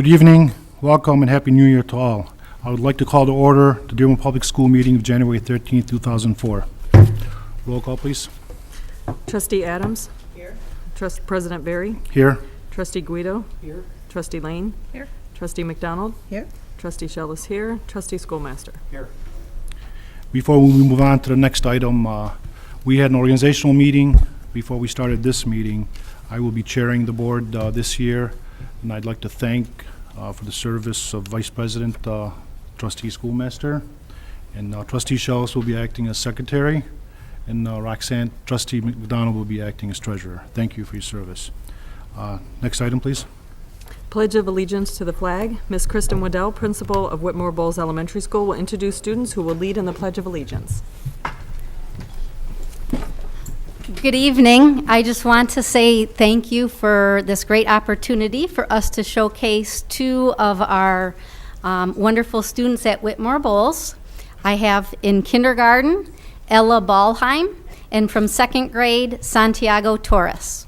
Good evening, welcome, and Happy New Year to all. I would like to call to order the Dearborn Public School meeting of January 13th, 2004. Roll call, please. Trustee Adams? Here. President Berry? Here. Trustee Guido? Here. Trustee Lane? Here. Trustee McDonald? Here. Trustee Shellis here. Trustee Schoolmaster? Here. Before we move on to the next item, we had an organizational meeting before we started this meeting. I will be chairing the board this year, and I'd like to thank for the service of Vice President, Trustee Schoolmaster, and Trustee Shellis will be acting as secretary, and Roxanne, Trustee McDonald will be acting as treasurer. Thank you for your service. Next item, please. Pledge of Allegiance to the flag. Ms. Kristen Waddell, principal of Whitmore Bowles Elementary School, will introduce students who will lead in the Pledge of Allegiance. Good evening. I just want to say thank you for this great opportunity for us to showcase two of our wonderful students at Whitmore Bowles. I have in kindergarten, Ella Ballheim, and from second grade, Santiago Torres.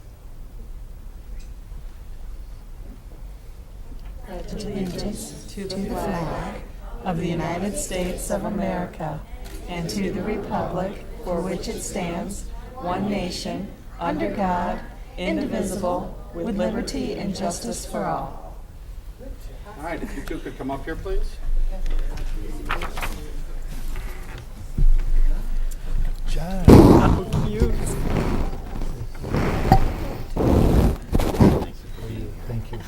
Allegiance to the flag of the United States of America and to the republic for which it stands, one nation, under God, indivisible, with liberty and justice for all. All right, if you two could come up here, please. John. How cute. Thank you.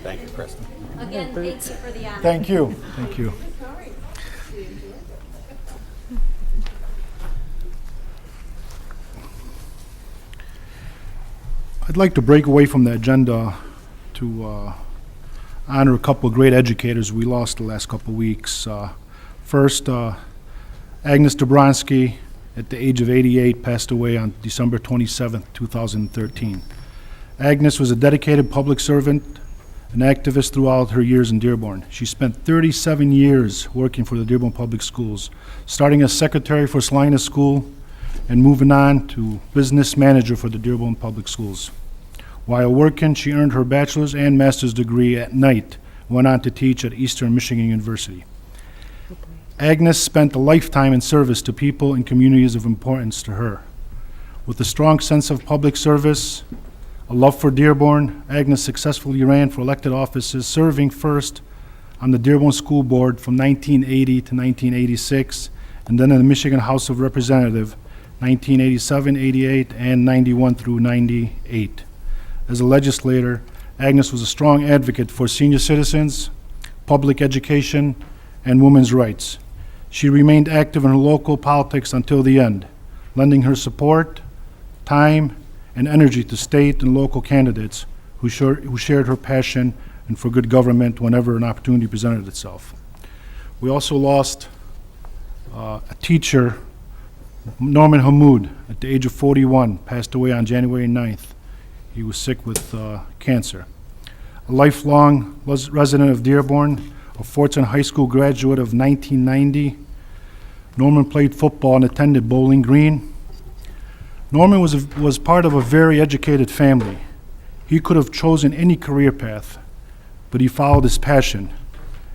Thank you, Kristen. Again, thank you for the honor. Thank you. Thank you. I'd like to break away from the agenda to honor a couple of great educators we lost the last couple of weeks. First, Agnes Dobronsky, at the age of 88, passed away on December 27th, 2013. Agnes was a dedicated public servant, an activist throughout her years in Dearborn. She spent 37 years working for the Dearborn Public Schools, starting as secretary for Salina School and moving on to business manager for the Dearborn Public Schools. While working, she earned her bachelor's and master's degree at night, went on to teach at Eastern Michigan University. Agnes spent a lifetime in service to people and communities of importance to her. With a strong sense of public service, a love for Dearborn, Agnes successfully ran for elected offices, serving first on the Dearborn School Board from 1980 to 1986, and then in the Michigan House of Representatives, 1987, 88, and 91 through 98. As a legislator, Agnes was a strong advocate for senior citizens, public education, and women's rights. She remained active in her local politics until the end, lending her support, time, and energy to state and local candidates who shared her passion and for good government whenever an opportunity presented itself. We also lost a teacher, Norman Hamoud, at the age of 41, passed away on January 9th. He was sick with cancer. A lifelong resident of Dearborn, a Fortson High School graduate of 1990, Norman played football and attended Bowling Green. Norman was part of a very educated family. He could have chosen any career path, but he followed his passion,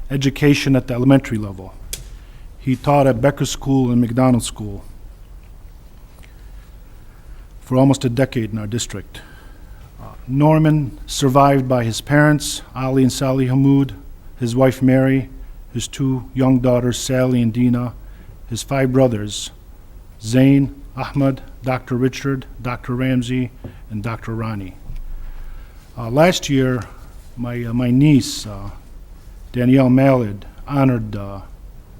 education at the elementary level. He taught at Becker School and McDonald School for almost a decade in our district. Norman, survived by his parents, Ali and Sally Hamoud, his wife Mary, his two young daughters, Sally and Dina, his 5 brothers, Zain, Ahmad, Dr. Richard, Dr. Ramsey, and Dr. Rani. Last year, my niece, Danielle Mallard, honored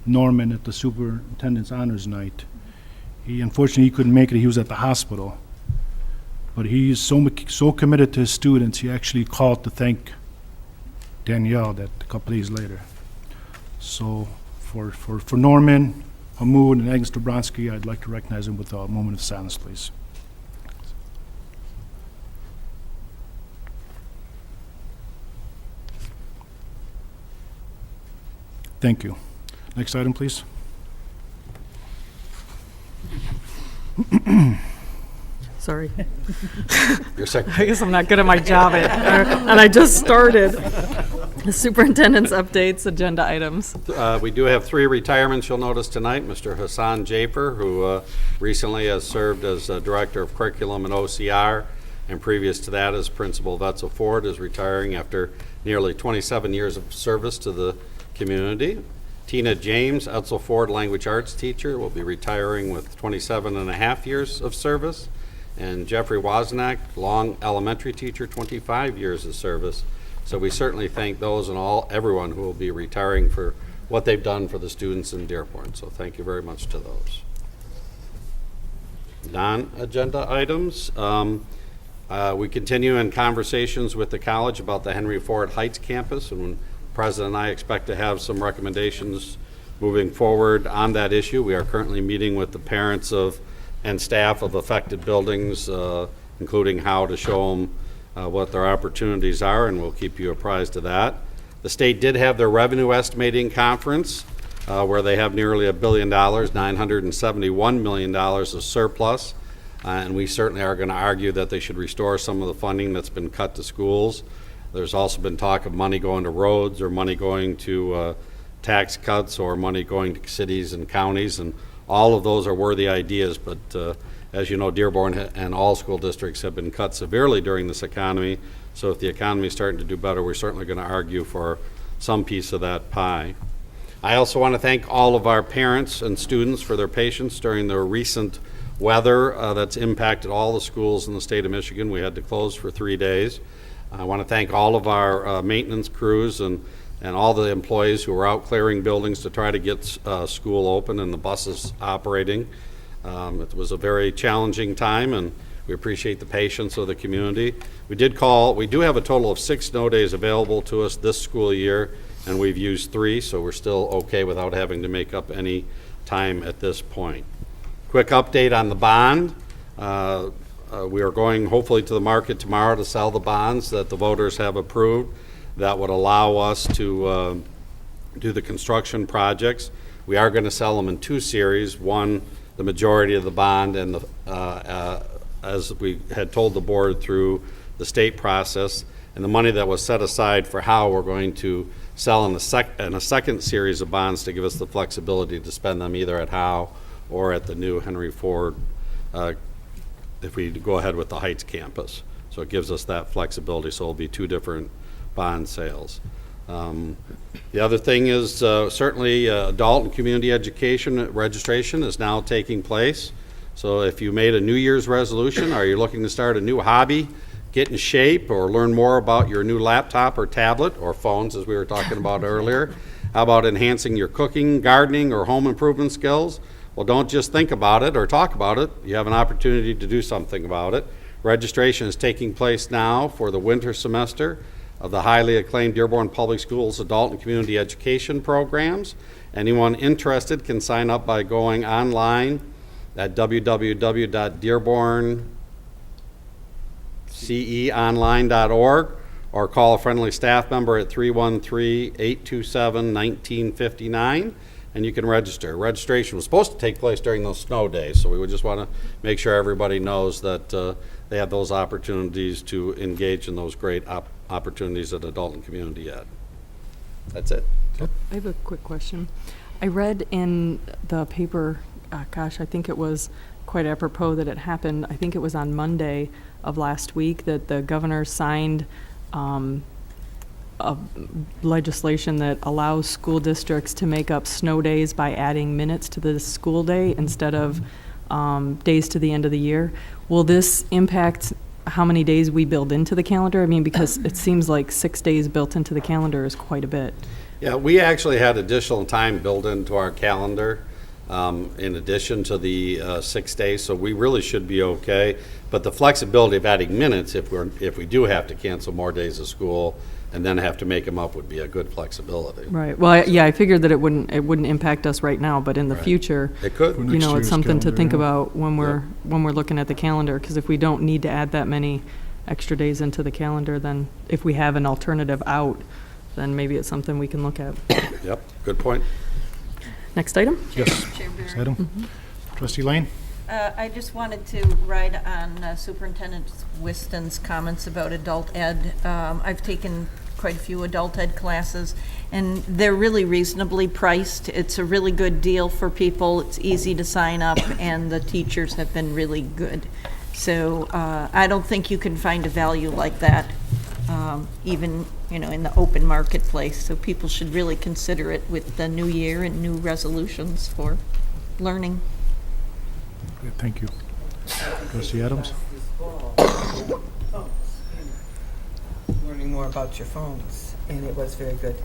Norman at the Superintendent's Honors Night. Unfortunately, he couldn't make it. He was at the hospital. But he is so committed to his students, he actually called to thank Danielle that a couple days later. So for Norman, Hamoud, and Agnes Dobronsky, I'd like to recognize him with a moment of silence, please. Thank you. Next item, please. Sorry. Your second. I guess I'm not good at my job, and I just started. The superintendent's updates, agenda items. We do have 3 retirements you'll notice tonight. Mr. Hassan Jafer, who recently has served as Director of Curriculum and OCR, and previous to that as Principal of Etzel Ford, is retiring after nearly 27 years of service to the community. Tina James, Etzel Ford Language Arts teacher, will be retiring with 27 and a half years of service. And Jeffrey Wozniak, Long Elementary teacher, 25 years of service. So we certainly thank those and everyone who will be retiring for what they've done for the students in Dearborn. So thank you very much to those. Non-agenda items. We continue in conversations with the college about the Henry Ford Heights campus, and President and I expect to have some recommendations moving forward on that issue. We are currently meeting with the parents and staff of affected buildings, including how to show them what their opportunities are, and we'll keep you apprised of that. The state did have their revenue estimating conference where they have nearly $1 billion, $971 million of surplus, and we certainly are going to argue that they should restore some of the funding that's been cut to schools. There's also been talk of money going to roads or money going to tax cuts or money going to cities and counties, and all of those are worthy ideas, but as you know, Dearborn and all school districts have been cut severely during this economy, so if the economy is starting to do better, we're certainly going to argue for some piece of that pie. I also want to thank all of our parents and students for their patience during the recent weather that's impacted all the schools in the state of Michigan. We had to close for 3 days. I want to thank all of our maintenance crews and all the employees who were out clearing buildings to try to get school open and the buses operating. It was a very challenging time, and we appreciate the patience of the community. We do have a total of 6 snow days available to us this school year, and we've used 3, so we're still okay without having to make up any time at this point. Quick update on the bond. We are going hopefully to the market tomorrow to sell the bonds that the voters have approved that would allow us to do the construction projects. We are going to sell them in 2 series. One, the majority of the bond, and as we had told the board through the state process, and the money that was set aside for how we're going to sell in a second series of bonds to give us the flexibility to spend them either at Howe or at the new Henry Ford if we go ahead with the Heights campus. So it gives us that flexibility, so it'll be 2 different bond sales. The other thing is certainly adult and community education registration is now taking place. So if you made a New Year's resolution, or you're looking to start a new hobby, get in shape, or learn more about your new laptop or tablet or phones, as we were talking about earlier, how about enhancing your cooking, gardening, or home improvement skills? Well, don't just think about it or talk about it. You have an opportunity to do something about it. Registration is taking place now for the winter semester of the highly acclaimed Dearborn Public Schools adult and community education programs. Anyone interested can sign up by going online at www.dearbornceonline.org or call a friendly staff member at 313-827-1959, and you can register. Registration was supposed to take place during those snow days, so we would just want to make sure everybody knows that they have those opportunities to engage in those great opportunities at adult and community ed. That's it. I have a quick question. I read in the paper, I think it was quite apropos that it happened, I think it was on Monday of last week, that the governor signed a legislation that allows school districts to make up snow days by adding minutes to the school day instead of days to the end of the year. Will this impact how many days we build into the calendar? I mean, because it seems like 6 days built into the calendar is quite a bit. Yeah, we actually had additional time built into our calendar in addition to the 6 days, so we really should be okay. But the flexibility of adding minutes, if we do have to cancel more days of school and then have to make them up, would be a good flexibility. Right. Well, I figured that it wouldn't impact us right now, but in the future, it could. You know, it's something to think about when Yeah. we're looking at the calendar. Because if we don't need to add that many extra days into the calendar, then if we have an alternative out, then maybe it's something we can look at. Yep. Good point. Next item. Yes. Next item. Trustee Lane? I just wanted to ride on Superintendent Whiston's comments about adult ed. I've taken quite a few adult ed classes, and they're really reasonably priced. It's a really good deal for people. It's easy to sign up, and the teachers have been really good. So I don't think you can find a value like that, even, in the open marketplace. So people should really consider it with the new year and new resolutions for learning. Good, thank you. Trustee Adams? Learning more about your phones, and it was very good.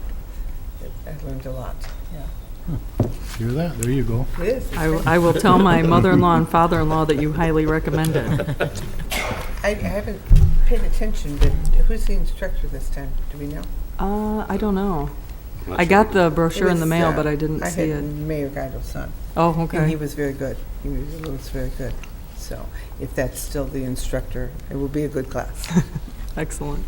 I learned a lot, yeah. Hear that? There you go. It is. I will tell my mother-in-law and father-in-law that you highly recommend it. I haven't paid attention, but who's the instructor this time? Do we know? I don't know. Not I sure. got the brochure It in the was, mail, but I didn't I see had it. Mayor Geidel's son, Oh, and he okay. was very good. He was very good. So if that's still the instructor, it will be a good class. Excellent.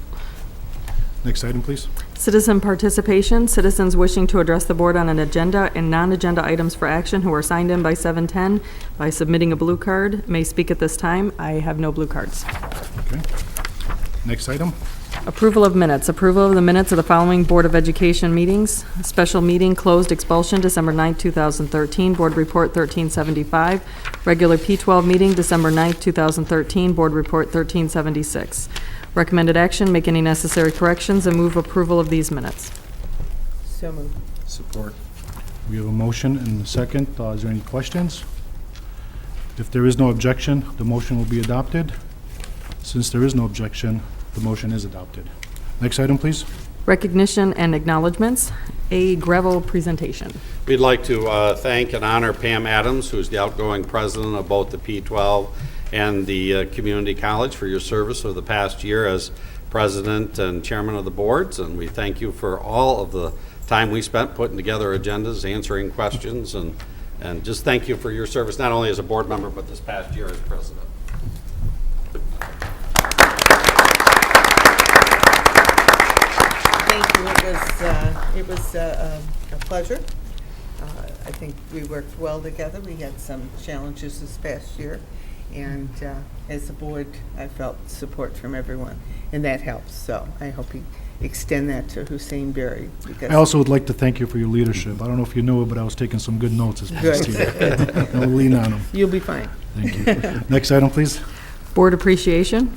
Next item, please. Citizen participation, citizens wishing to address the board on an agenda and non-agenda items for action who are signed in by 7:10 by submitting a blue card may speak at this time. I have no blue cards. Okay. Next item. Approval of minutes. Approval of the minutes of the following Board of Education meetings. Special meeting closed expulsion, December 9th, 2013. Board Report 1375. Regular P12 meeting, December 9th, 2013. Board Report 1376. Recommended action, make any necessary corrections, and move approval of these minutes. So moved. Support. We have a motion and a second. Is there any questions? If there is no objection, the motion will be adopted. Since there is no objection, the motion is adopted. Next item, please. Recognition and acknowledgements. A gravel presentation. We'd like to thank and honor Pam Adams, who's the outgoing president of both the P12 and the community college, for your service over the past year as president and chairman of the boards. And we thank you for all of the time we spent putting together agendas, answering questions, and just thank you for your service, not only as a board member, but this past year as president. Thank you. It was a pleasure. I think we worked well together. We had some challenges this past year, and as a board, I felt support from everyone, and that helps. So I hope you extend that to Hussein Berry. Because I also would like to thank you for your leadership. I don't know if you knew it, but I was taking some good notes this past year. I'll lean on them. you'll be fine. Thank you. Next item, please. Board appreciation.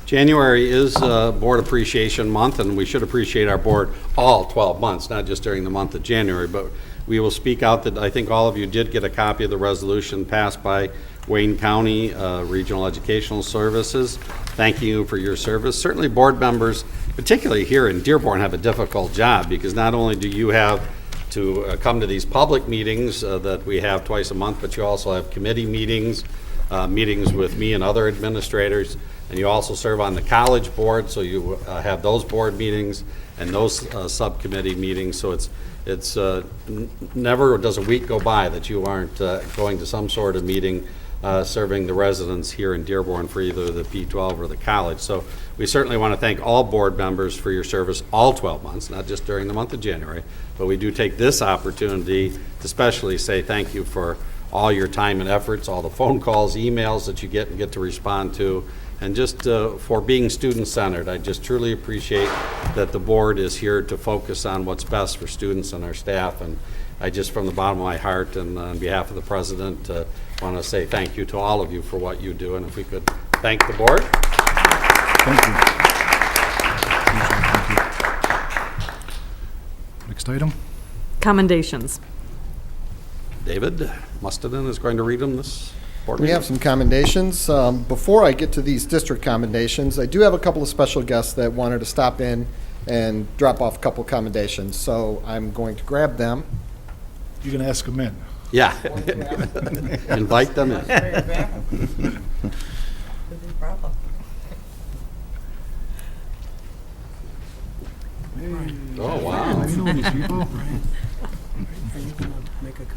January is Board Appreciation Month, and we should appreciate our board all 12 months, not just during the month of January. But we will speak out that I think all of you did get a copy of the resolution passed by Wayne County Regional Educational Services. Thank you for your service. Certainly board members, particularly here in Dearborn, have a difficult job because not only do you have to come to these public meetings that we have twice a month, but you also have committee meetings, meetings with me and other administrators, and you also serve on the college board, so you have those board meetings and those subcommittee meetings. So it's never does a week go by that you aren't going to some sort of meeting serving the residents here in Dearborn for either the P12 or the college. So we certainly want to thank all board members for your service all 12 months, not just during the month of January, but we do take this opportunity to especially say thank you for all your time and efforts, all the phone calls, emails that you get and get to respond to, and just for being student-centered. I just truly appreciate that the board is here to focus on what's best for students and our staff, and I just, from the bottom of my heart and on behalf of the president, want to say thank you to all of you for what you do, and if we could thank the board. Thank you. Next item. Commendations. David Mustonen is going to read them this board We meeting. have some commendations. Before I get to these district commendations, I do have a couple of special guests that wanted to stop in and drop off a couple commendations. So I'm going to grab them. You're going to ask them in. Yeah. Invite them in. Problem. Oh, wow. I know these people.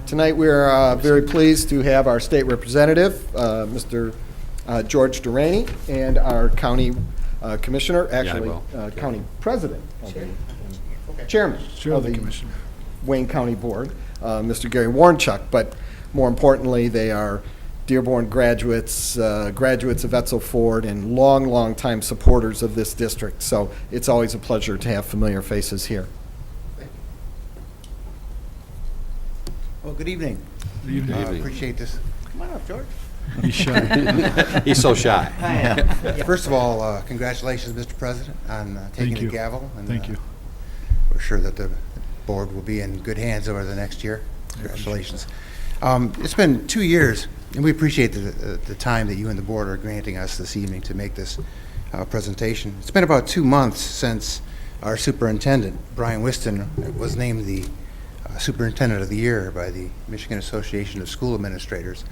Tonight, we're very pleased to have our state representative, Mr. George Deraney, and our county commissioner, actually, will. county president, chairman Chair of of the the commission. Wayne County Board, Mr. Gary Woronchak. But more importantly, they are Dearborn graduates, graduates of Etzel Ford, and long time supporters of this district. So it's always a pleasure to have familiar faces here. Well, good evening. Good evening. Appreciate this. Come on up, George. He's shy. He's so shy. First of all, congratulations, Mr. President, on taking Thank the you. gavel. And, Thank you. We're sure that the board will be in good hands over the next year. Congratulations. It's been 2 years, and we appreciate the time that you and the board are granting us this evening to make this presentation. It's been about 2 months since our superintendent, Brian Whiston, was named the Superintendent of the Year by the Michigan Association of School Administrators.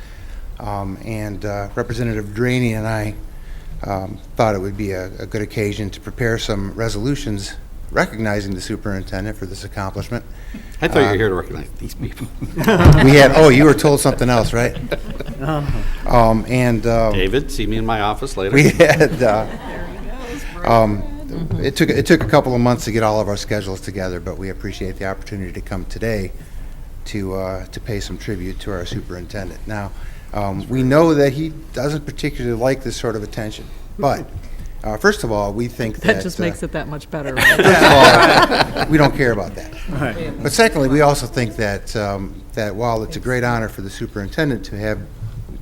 And Representative Deraney and I thought it would be a good occasion to prepare some resolutions recognizing the superintendent for this accomplishment. I thought you were here to recognize these people. We had, oh, you were told something else, right? David, see me in my office later. We had, it took a couple of months to get all of our schedules together, but we appreciate the opportunity to come today to pay some tribute to our superintendent. Now, we know that he doesn't particularly like this sort of attention, but first of all, we think that... That just makes it that much better, right? First of all, we don't care about that. But secondly, we also think that, that while it's a great honor for the superintendent to have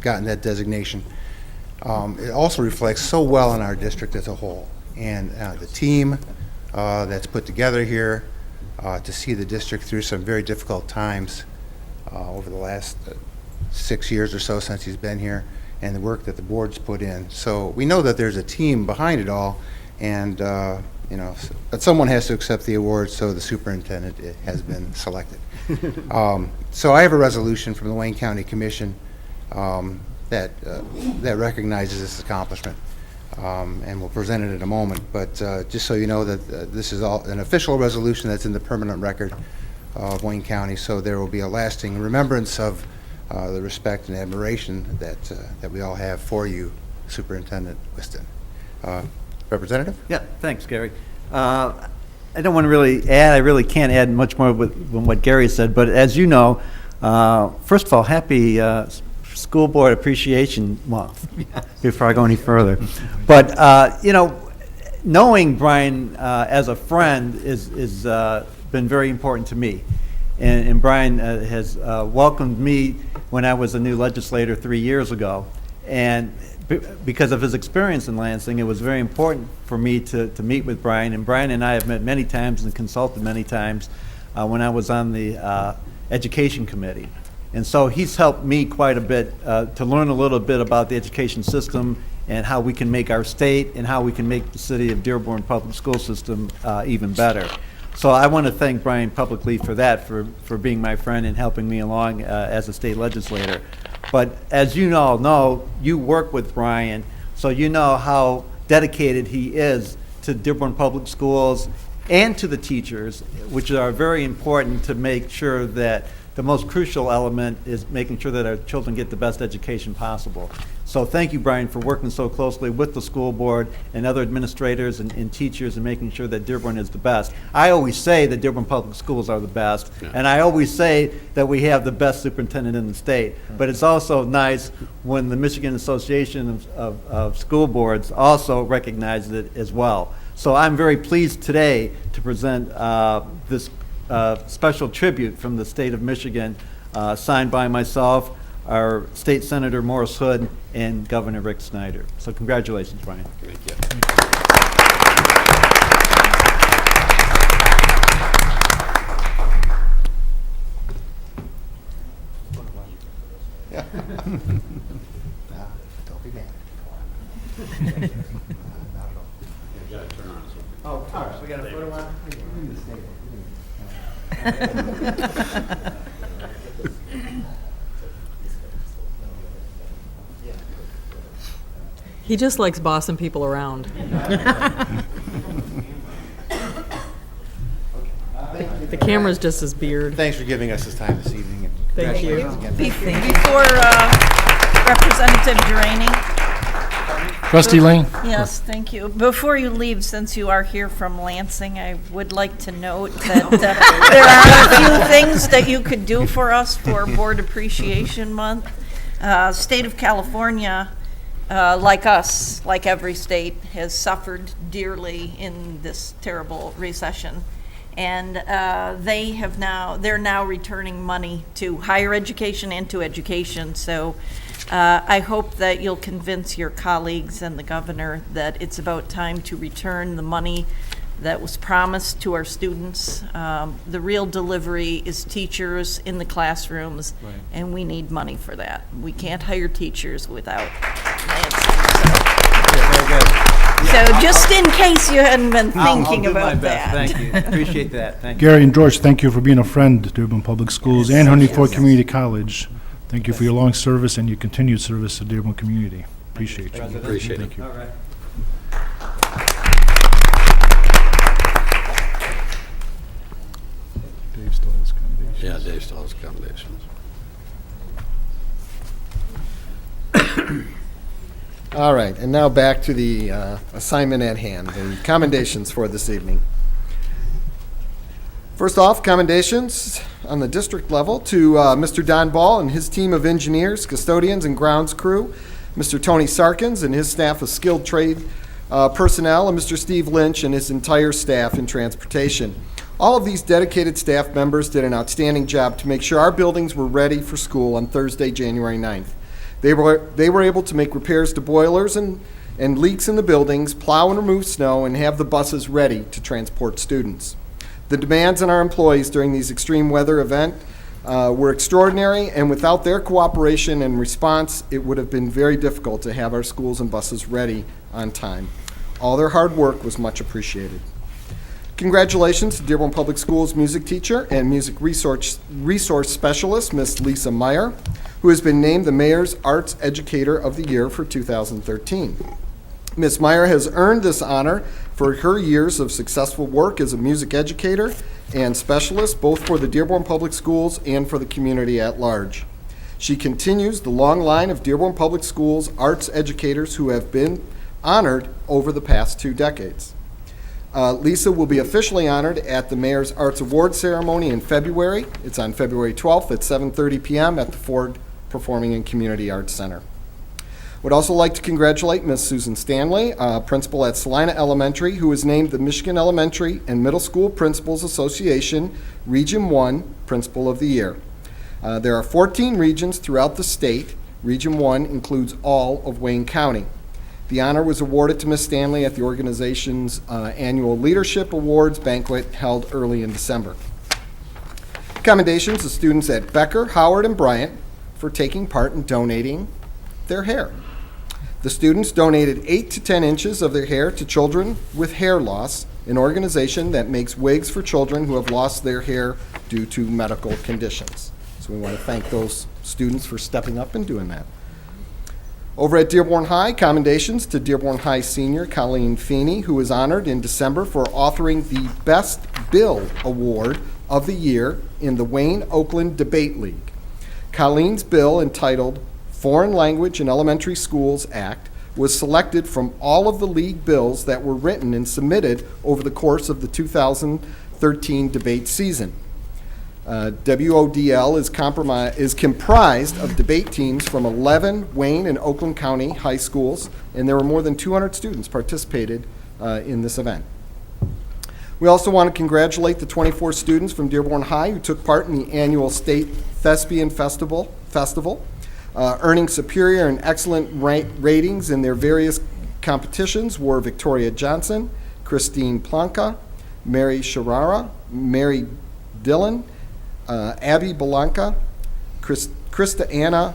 gotten that designation, it also reflects so well on our district as a whole. And the team that's put together here to see the district through some very difficult times over the last 6 years or so since he's been here, and the work that the board's put in. So we know that there's a team behind it all, and you know, but someone has to accept the award, so the superintendent has been selected. So I have a resolution from the Wayne County Commission that recognizes this accomplishment, and we'll present it in a moment. But just so you know that this is all an official resolution that's in the permanent record of Wayne County, so there will be a lasting remembrance of the respect and admiration that we all have for you, Superintendent Whiston. Representative? Yeah, thanks, Gary. I don't want to really add, I really can't add much more than what Gary said, but as you know, first of all, happy School Board Appreciation Month, before I go any further. But, you know, knowing Brian as a friend is been very important to me. And Brian has welcomed me when I was a new legislator 3 years ago. And because of his experience in Lansing, it was very important for me to meet with Brian. And Brian and I have met many times and consulted many times when I was on the Education Committee. And so he's helped me quite a bit to learn a little bit about the education system and how we can make our state and how we can make the city of Dearborn Public School System even better. So I want to thank Brian publicly for that, for being my friend and helping me along as a state legislator. But as you all know, you work with Brian, so you know how dedicated he is to Dearborn Public Schools and to the teachers, which are very important to make sure that the most crucial element is making sure that our children get the best education possible. So thank you, Brian, for working so closely with the school board and other administrators and teachers and making sure that Dearborn is the best. I always say that Dearborn Public Schools are the best, and I always say that we have the best superintendent in the state. But it's also nice when the Michigan Association of School Boards also recognizes it as well. So I'm very pleased today to present this special tribute from the state of Michigan, signed by myself, our State Senator Morris Hood, and Governor Rick Snyder. So congratulations, Brian. Thank you. Don't be mad. Oh, all right. We got a photo on? He just likes bossing people around. The camera's just his beard. Thanks for giving us this time this evening. And Thank you. congratulations again. Before Representative Deraney. Trustee Lane? Yes, thank you. Before you leave, since you are here from Lansing, I would like to note that there are a few things that you could do for us for Board Appreciation Month. State of California, like us, like every state, has suffered dearly in this terrible recession. And they're now returning money to higher education and to education. So I hope that you'll convince your colleagues and the governor that it's about time to return the money that was promised to our students. The real delivery is teachers in the classrooms, and we need money for that. We can't hire teachers without So just in case you hadn't been thinking I'll do my about best. that. Thank you. Appreciate that. Thank you. Gary and George, thank you for being a friend to Dearborn Public Schools and Henry Ford Community College. Thank you for your long service and your continued service to Dearborn community. Appreciate you. Appreciate it. Thank you. All right. Dave still has commendations. Yeah, Dave still has accommodations. All right, and now back to the assignment at hand, the commendations for this evening. First off, commendations on the district level to Mr. Don Ball and his team of engineers, custodians, and grounds crew, Mr. Tony Sarkins and his staff of skilled trade personnel, and Mr. Steve Lynch and his entire staff in transportation. All of these dedicated staff members did an outstanding job to make sure our buildings were ready for school on Thursday, January 9th. They were able to make repairs to boilers and leaks in the buildings, plow and remove snow, and have the buses ready to transport students. The demands on our employees during these extreme weather events were extraordinary, and without their cooperation and response, it would have been very difficult to have our schools and buses ready on time. All their hard work was much appreciated. Congratulations to Dearborn Public Schools music teacher and music resource specialist, Miss Lisa Meyer, who has been named the Mayor's Arts Educator of the Year for 2013. Ms. Meyer has earned this honor for her years of successful work as a music educator and specialist, both for the Dearborn Public Schools and for the community at large. She continues the long line of Dearborn Public Schools arts educators who have been honored over the past 2 decades. Lisa will be officially honored at the Mayor's Arts Award Ceremony in February. It's on February 12th at 7:30 p.m. at the Ford Performing and Community Arts Center. Would also like to congratulate Ms. Susan Stanley, principal at Salina Elementary, who was named the Michigan Elementary and Middle School Principals Association Region 1 Principal of the Year. There are 14 regions throughout the state. Region 1 includes all of Wayne County. The honor was awarded to Ms. Stanley at the organization's annual Leadership Awards banquet held early in December. Commendations to students at Becker, Howard, and Bryant for taking part in donating their hair. The students donated 8 to 10 inches of their hair to Children with Hair Loss, an organization that makes wigs for children who have lost their hair due to medical conditions. So we want to thank those students for stepping up and doing that. Over at Dearborn High, commendations to Dearborn High senior Colleen Feeney, who was honored in December for authoring the Best Bill Award of the Year in the Wayne-Oakland Debate League. Colleen's bill, entitled Foreign Language in Elementary Schools Act, was selected from all of the league bills that were written and submitted over the course of the 2013 debate season. WODL is comprised of debate teams from 11 Wayne and Oakland County high schools, and there were more than 200 students participated in this event. We also want to congratulate the 24 students from Dearborn High who took part in the annual State Thespian Festival, earning superior and excellent ratings in their various competitions were Victoria Johnson, Christine Planka, Mary Sharara, Mary Dillon, Abby Belanca, Krista Anna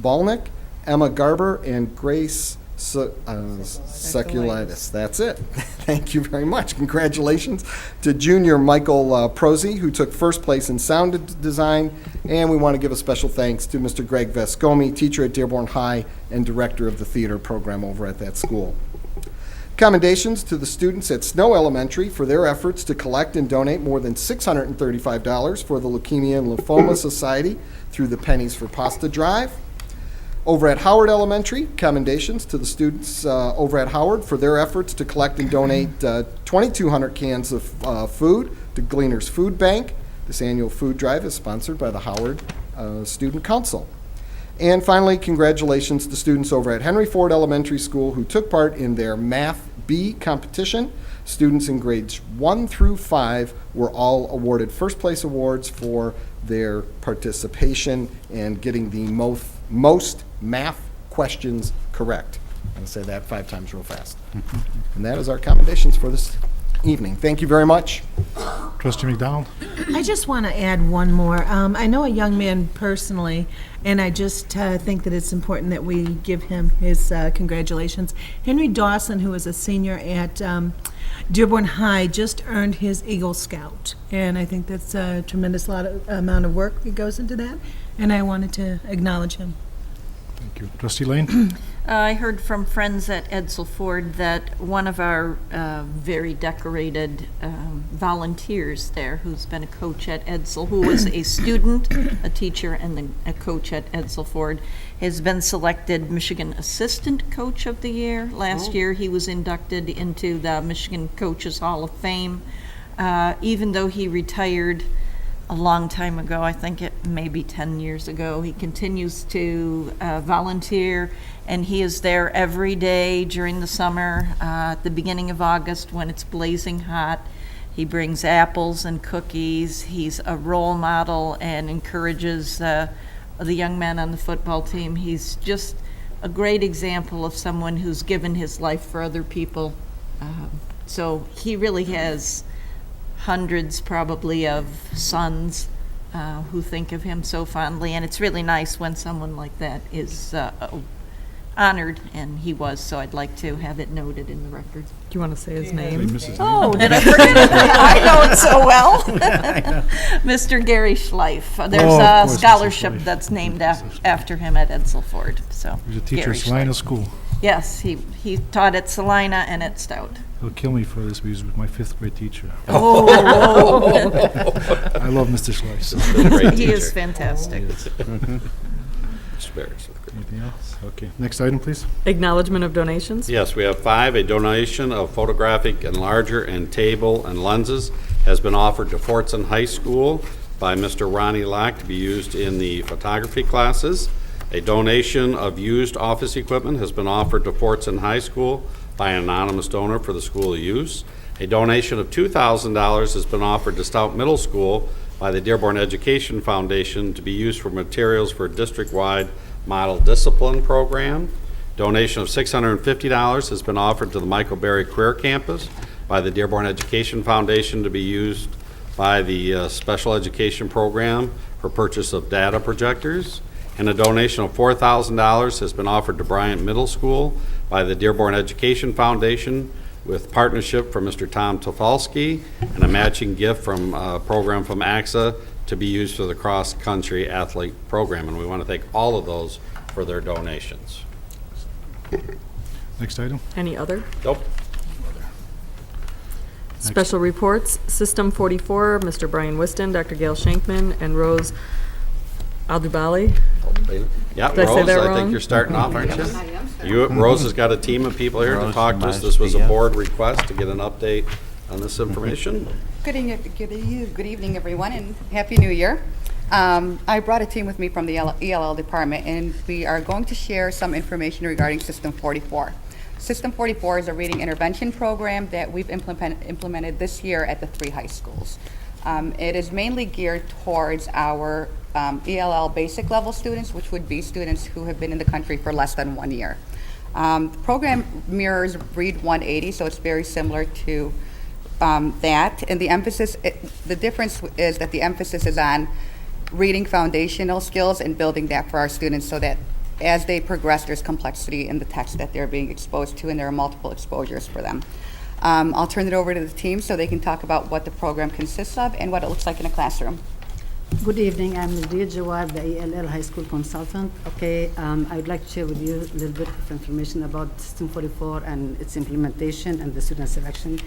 Balnick, Emma Garber, and Grace Seculitis. That's it. Thank you very much. Congratulations to junior Michael Prosy, who took first place in sound design, and we want to give a special thanks to Mr. Greg Vescomi, teacher at Dearborn High and director of the theater program over at that school. Commendations to the students at Snow Elementary for their efforts to collect and donate more than $635 for the Leukemia and Lymphoma Society through the Pennies for Pasta Drive. Over at Howard Elementary, commendations to the students over at Howard for their efforts to collect and donate 2,200 cans of food to Gleaner's Food Bank. This annual food drive is sponsored by the Howard Student Council. And finally, congratulations to students over at Henry Ford Elementary School who took part in their Math B competition. Students in grades 1 through 5 were all awarded first place awards for their participation and getting the most math questions correct. I'm going to say that 5 times real fast. And that is our commendations for this evening. Thank you very much. Trustee McDonald? I just want to add one more. I know a young man personally, and I just think that it's important that we give him his congratulations. Henry Dawson, who is a senior at Dearborn High, just earned his Eagle Scout, and I think that's a tremendous amount of work that goes into that, and I wanted to acknowledge him. Thank you. Trustee Lane? I heard from friends at Edsel Ford that one of our very decorated volunteers there, who's been a coach at Edsel, who was a student, a teacher, and then a coach at Edsel Ford, has been selected Michigan Assistant Coach of the Year. Last year, he was inducted into the Michigan Coaches Hall of Fame. Even though he retired a long time ago, I think it maybe 10 years ago, he continues to volunteer, and he is there every day during the summer. At the beginning of August when it's blazing hot, he brings apples and cookies. He's a role model and encourages the young men on the football team. He's just a great example of someone who's given his life for other people. So he really has hundreds probably of sons who think of him so fondly, and it's really nice when someone like that is honored, and he was, so I'd like to have it noted in the record. Do you want to say his name? Oh, did I forget it? I know it so well. Mr. Gary Schleif. There's Oh, of a course, Mr. scholarship Schleif. that's named after him at Edsel Ford. So He was a teacher Gary at Salina Schleif. School. Yes, he taught at Salina and at Stout. He'll kill me for this because he was my 5th grade teacher. Oh, I love Mr. Slice. Great he is teacher. fantastic. Anything else? Okay. Next item, please. Acknowledgement of donations. Yes, we have 5. A donation of photographic enlarger and table and lenses has been offered to Fortson High School by Mr. Ronnie Lack to be used in the photography classes. A donation of used office equipment has been offered to Fortson High School by an anonymous donor for the school use. A donation of $2,000 has been offered to Stout Middle School by the Dearborn Education Foundation to be used for materials for a district-wide model discipline program. Donation of $650 has been offered to the Michael Berry Career Campus by the Dearborn Education Foundation to be used by the special education program for purchase of data projectors. And a donation of $4,000 has been offered to Bryant Middle School by the Dearborn Education Foundation with partnership from Mr. Tom Tofalski and a matching gift from a program from AXA to be used for the cross-country athlete program. And we want to thank all of those for their donations. Next item. Any other? Nope. Special reports. System 44, Mr. Brian Whiston, Dr. Gail Shankman, and Rose Aldubali. Yeah, Did I say Rose, that I wrong? think you're starting off, aren't you? Rose has got a team of people here to Rose talk to from us. This was a ISBF. board request to get an update on this information. Good evening, everyone, and Happy New Year. I brought a team with me from the ELL department, and we are going to share some information regarding System 44. System 44 is a reading intervention program that we've implemented this year at the 3 high schools. It is mainly geared towards our ELL basic level students, which would be students who have been in the country for less than 1 year. The program mirrors Read 180, so it's very similar to that. And the difference is that the emphasis is on reading foundational skills and building that for our students so that as they progress, there's complexity in the text that they're being exposed to, and there are multiple exposures for them. I'll turn it over to the team so they can talk about what the program consists of and what it looks like in a classroom. Good evening. I'm Nadia Jawad, the ELL High School consultant. Okay, I would like to share with you a little bit of information about System 44 and its implementation and the student selection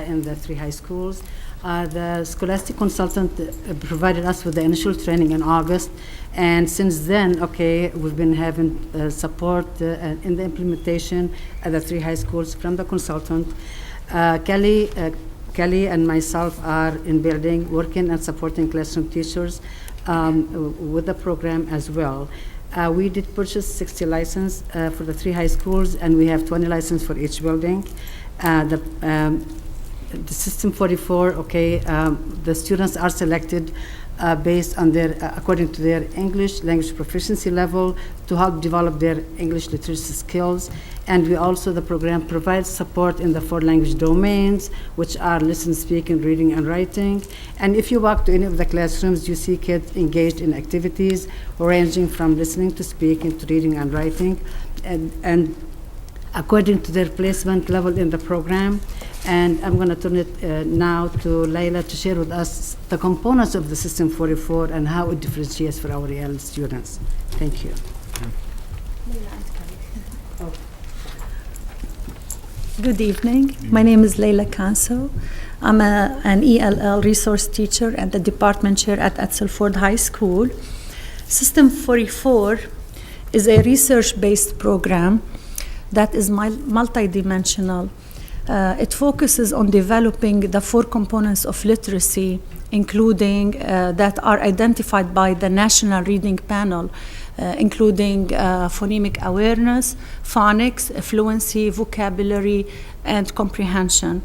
in the 3 high schools. The scholastic consultant provided us with the initial training in August, and since then, okay, we've been having support in the implementation at the 3 high schools from the consultant. Kelly and myself are in building, working and supporting classroom teachers with the program as well. We did purchase 60 licenses for the 3 high schools, and we have 20 licenses for each building. The System 44, the students are selected based on their, according to their English language proficiency level to help develop their English literacy skills. And we also, the program provides support in the 4 language domains, which are listening, speaking, reading, and writing. And if you walk to any of the classrooms, you see kids engaged in activities ranging from listening to speaking to reading and writing, and according to their placement level in the program. And I'm going to turn it now to Layla to share with us the components of the System 44 and how it differentiates for our EL students. Thank you. Good evening. My name is Layla Kanso. I'm an ELL resource teacher and the department chair at Edsel Ford High School. System 44 is a research-based program that is multidimensional. It focuses on developing the 4 components of literacy, including that are identified by the National Reading Panel, including phonemic awareness, phonics, fluency, vocabulary, and comprehension.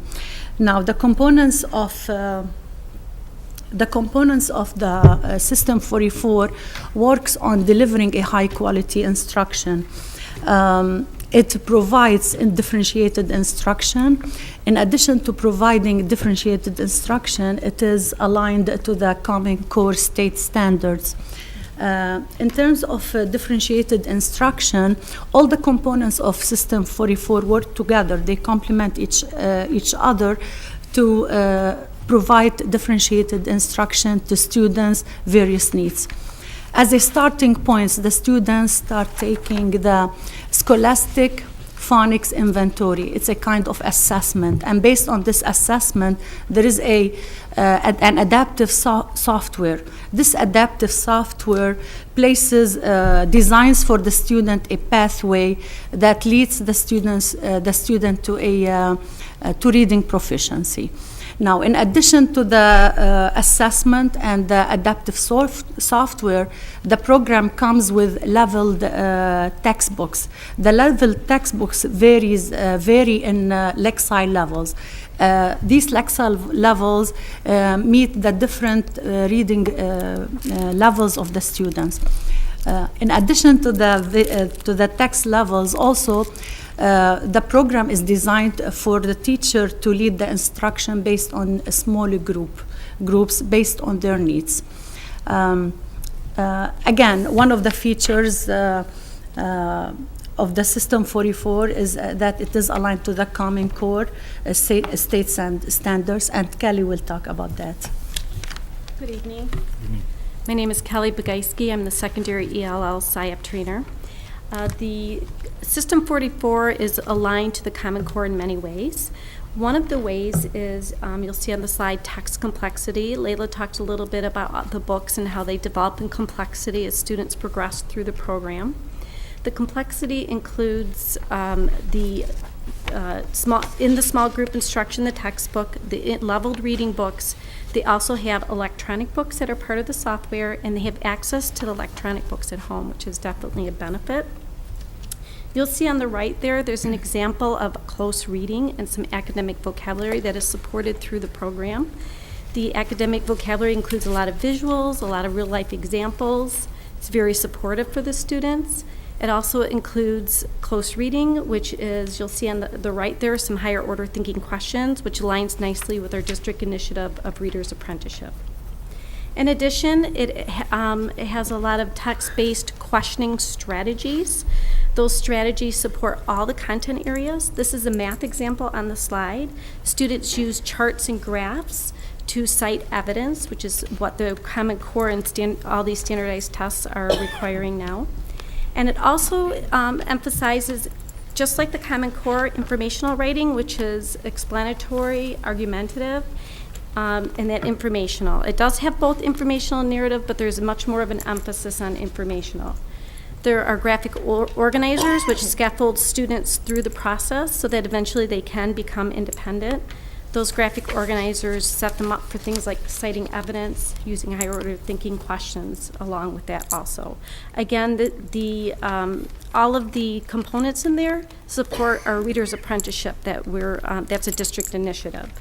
Now, the components of the System 44 works on delivering a high-quality instruction. It provides differentiated instruction. In addition to providing differentiated instruction, it is aligned to the Common Core state standards. In terms of differentiated instruction, all the components of System 44 work together. They complement each other to provide differentiated instruction to students' various needs. As a starting point, the students start taking the Scholastic Phonics Inventory. It's a kind of assessment, and based on this assessment, there is an adaptive software. This adaptive software places designs for the student a pathway that leads the student to reading proficiency. Now, in addition to the assessment and the adaptive software, the program comes with leveled textbooks. The leveled textbooks vary in Lexile levels. These Lexile levels meet the different reading levels of the students. In addition to the text levels, also, the program is designed for the teacher to lead the instruction based on a smaller groups based on their needs. Again, one of the features of the System 44 is that it is aligned to the Common Core state standards, and Kelly will talk about that. Good evening. My name is Kelly Bagaisky. I'm the secondary ELL SciAP trainer. The System 44 is aligned to the Common Core in many ways. One of the ways is, you'll see on the slide, text complexity. Layla talked a little bit about the books and how they develop in complexity as students progress through the program. The complexity includes in the small group instruction, the textbook, the leveled reading books. They also have electronic books that are part of the software, and they have access to the electronic books at home, which is definitely a benefit. You'll see on the right there's an example of close reading and some academic vocabulary that is supported through the program. The academic vocabulary includes a lot of visuals, a lot of real-life examples. It's very supportive for the students. It also includes close reading, which is, you'll see on the right there, some higher order thinking questions, which aligns nicely with our district initiative of Reader's Apprenticeship. In addition, it has a lot of text-based questioning strategies. Those strategies support all the content areas. This is a math example on the slide. Students use charts and graphs to cite evidence, which is what the Common Core and all these standardized tests are requiring now. And it also emphasizes, just like the Common Core, informational writing, which is explanatory, argumentative, and then informational. It does have both informational and narrative, but there's much more of an emphasis on informational. There are graphic organizers, which scaffold students through the process so that eventually they can become independent. Those graphic organizers set them up for things like citing evidence, using higher order thinking questions along with that also. Again, all of the components in there support our Reader's Apprenticeship that's a district initiative.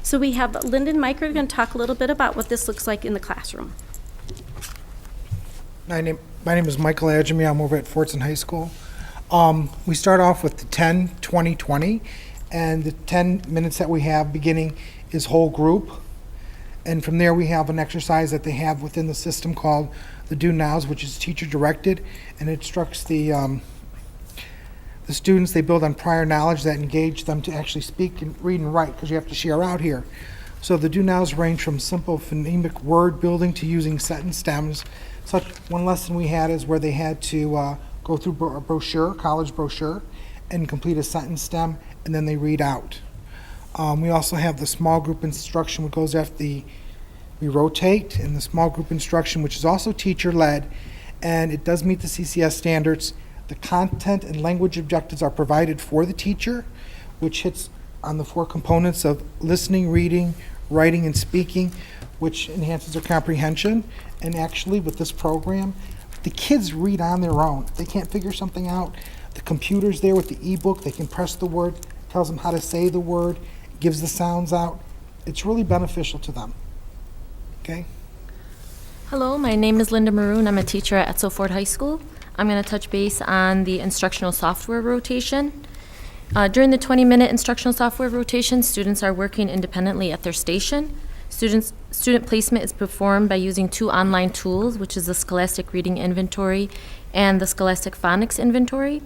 So we have Linda and Mike are going to talk a little bit about what this looks like in the classroom. My name is Michael Adjemi. I'm over at Fortson High School. We start off with the 10, 20, 20, and the 10 minutes that we have beginning is whole group. And from there we have an exercise that they have within the system called the Do Nows, which is teacher directed, and it instructs the students. They build on prior knowledge that engage them to actually speak and read and write, because you have to share out here. So the Do Nows range from simple phonemic word building to using sentence stems. Such one lesson we had is where they had to go through a brochure, college brochure, and complete a sentence stem, and then they read out. We also have the small group instruction, which goes after we rotate, and the small group instruction, which is also teacher-led, and it does meet the CCS standards. The content and language objectives are provided for the teacher, which hits on the 4 components of listening, reading, writing, and speaking, which enhances their comprehension. And actually, with this program, the kids read on their own. If they can't figure something out, the computer's there with the ebook. They can press the word, tells them how to say the word, gives the sounds out. It's really beneficial to them. Okay? Hello, my name is Linda Maroon. I'm a teacher at Etzel Ford High School. I'm going to touch base on the instructional software rotation. During the 20-minute instructional software rotation, students are working independently at their station. Student placement is performed by using 2 online tools, which is the Scholastic Reading Inventory and the Scholastic Phonics Inventory.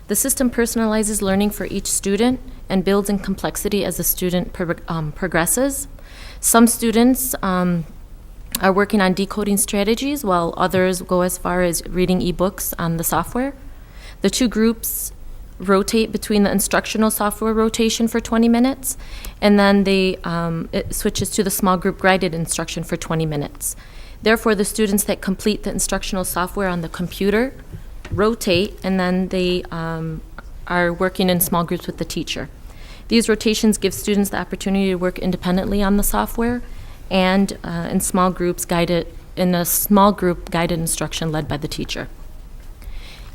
The system personalizes learning for each student and builds in complexity as the student progresses. Some students are working on decoding strategies, while others go as far as reading ebooks on the software. The 2 groups rotate between the instructional software rotation for 20 minutes, and then it switches to the small group guided instruction for 20 minutes. Therefore, the students that complete the instructional software on the computer rotate, and then they are working in small groups with the teacher. These rotations give students the opportunity to work independently on the software and in small groups guided instruction led by the teacher.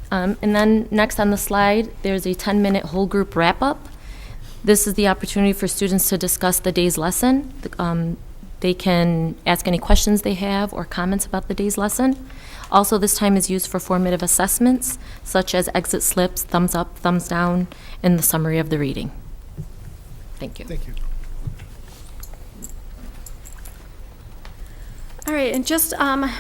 And then next on the slide, there's a 10-minute whole group wrap-up. This is the opportunity for students to discuss the day's lesson. They can ask any questions they have or comments about the day's lesson. Also, this time is used for formative assessments, such as exit slips, thumbs up, thumbs down, and the summary of the reading. Thank you. Thank you. All right, and just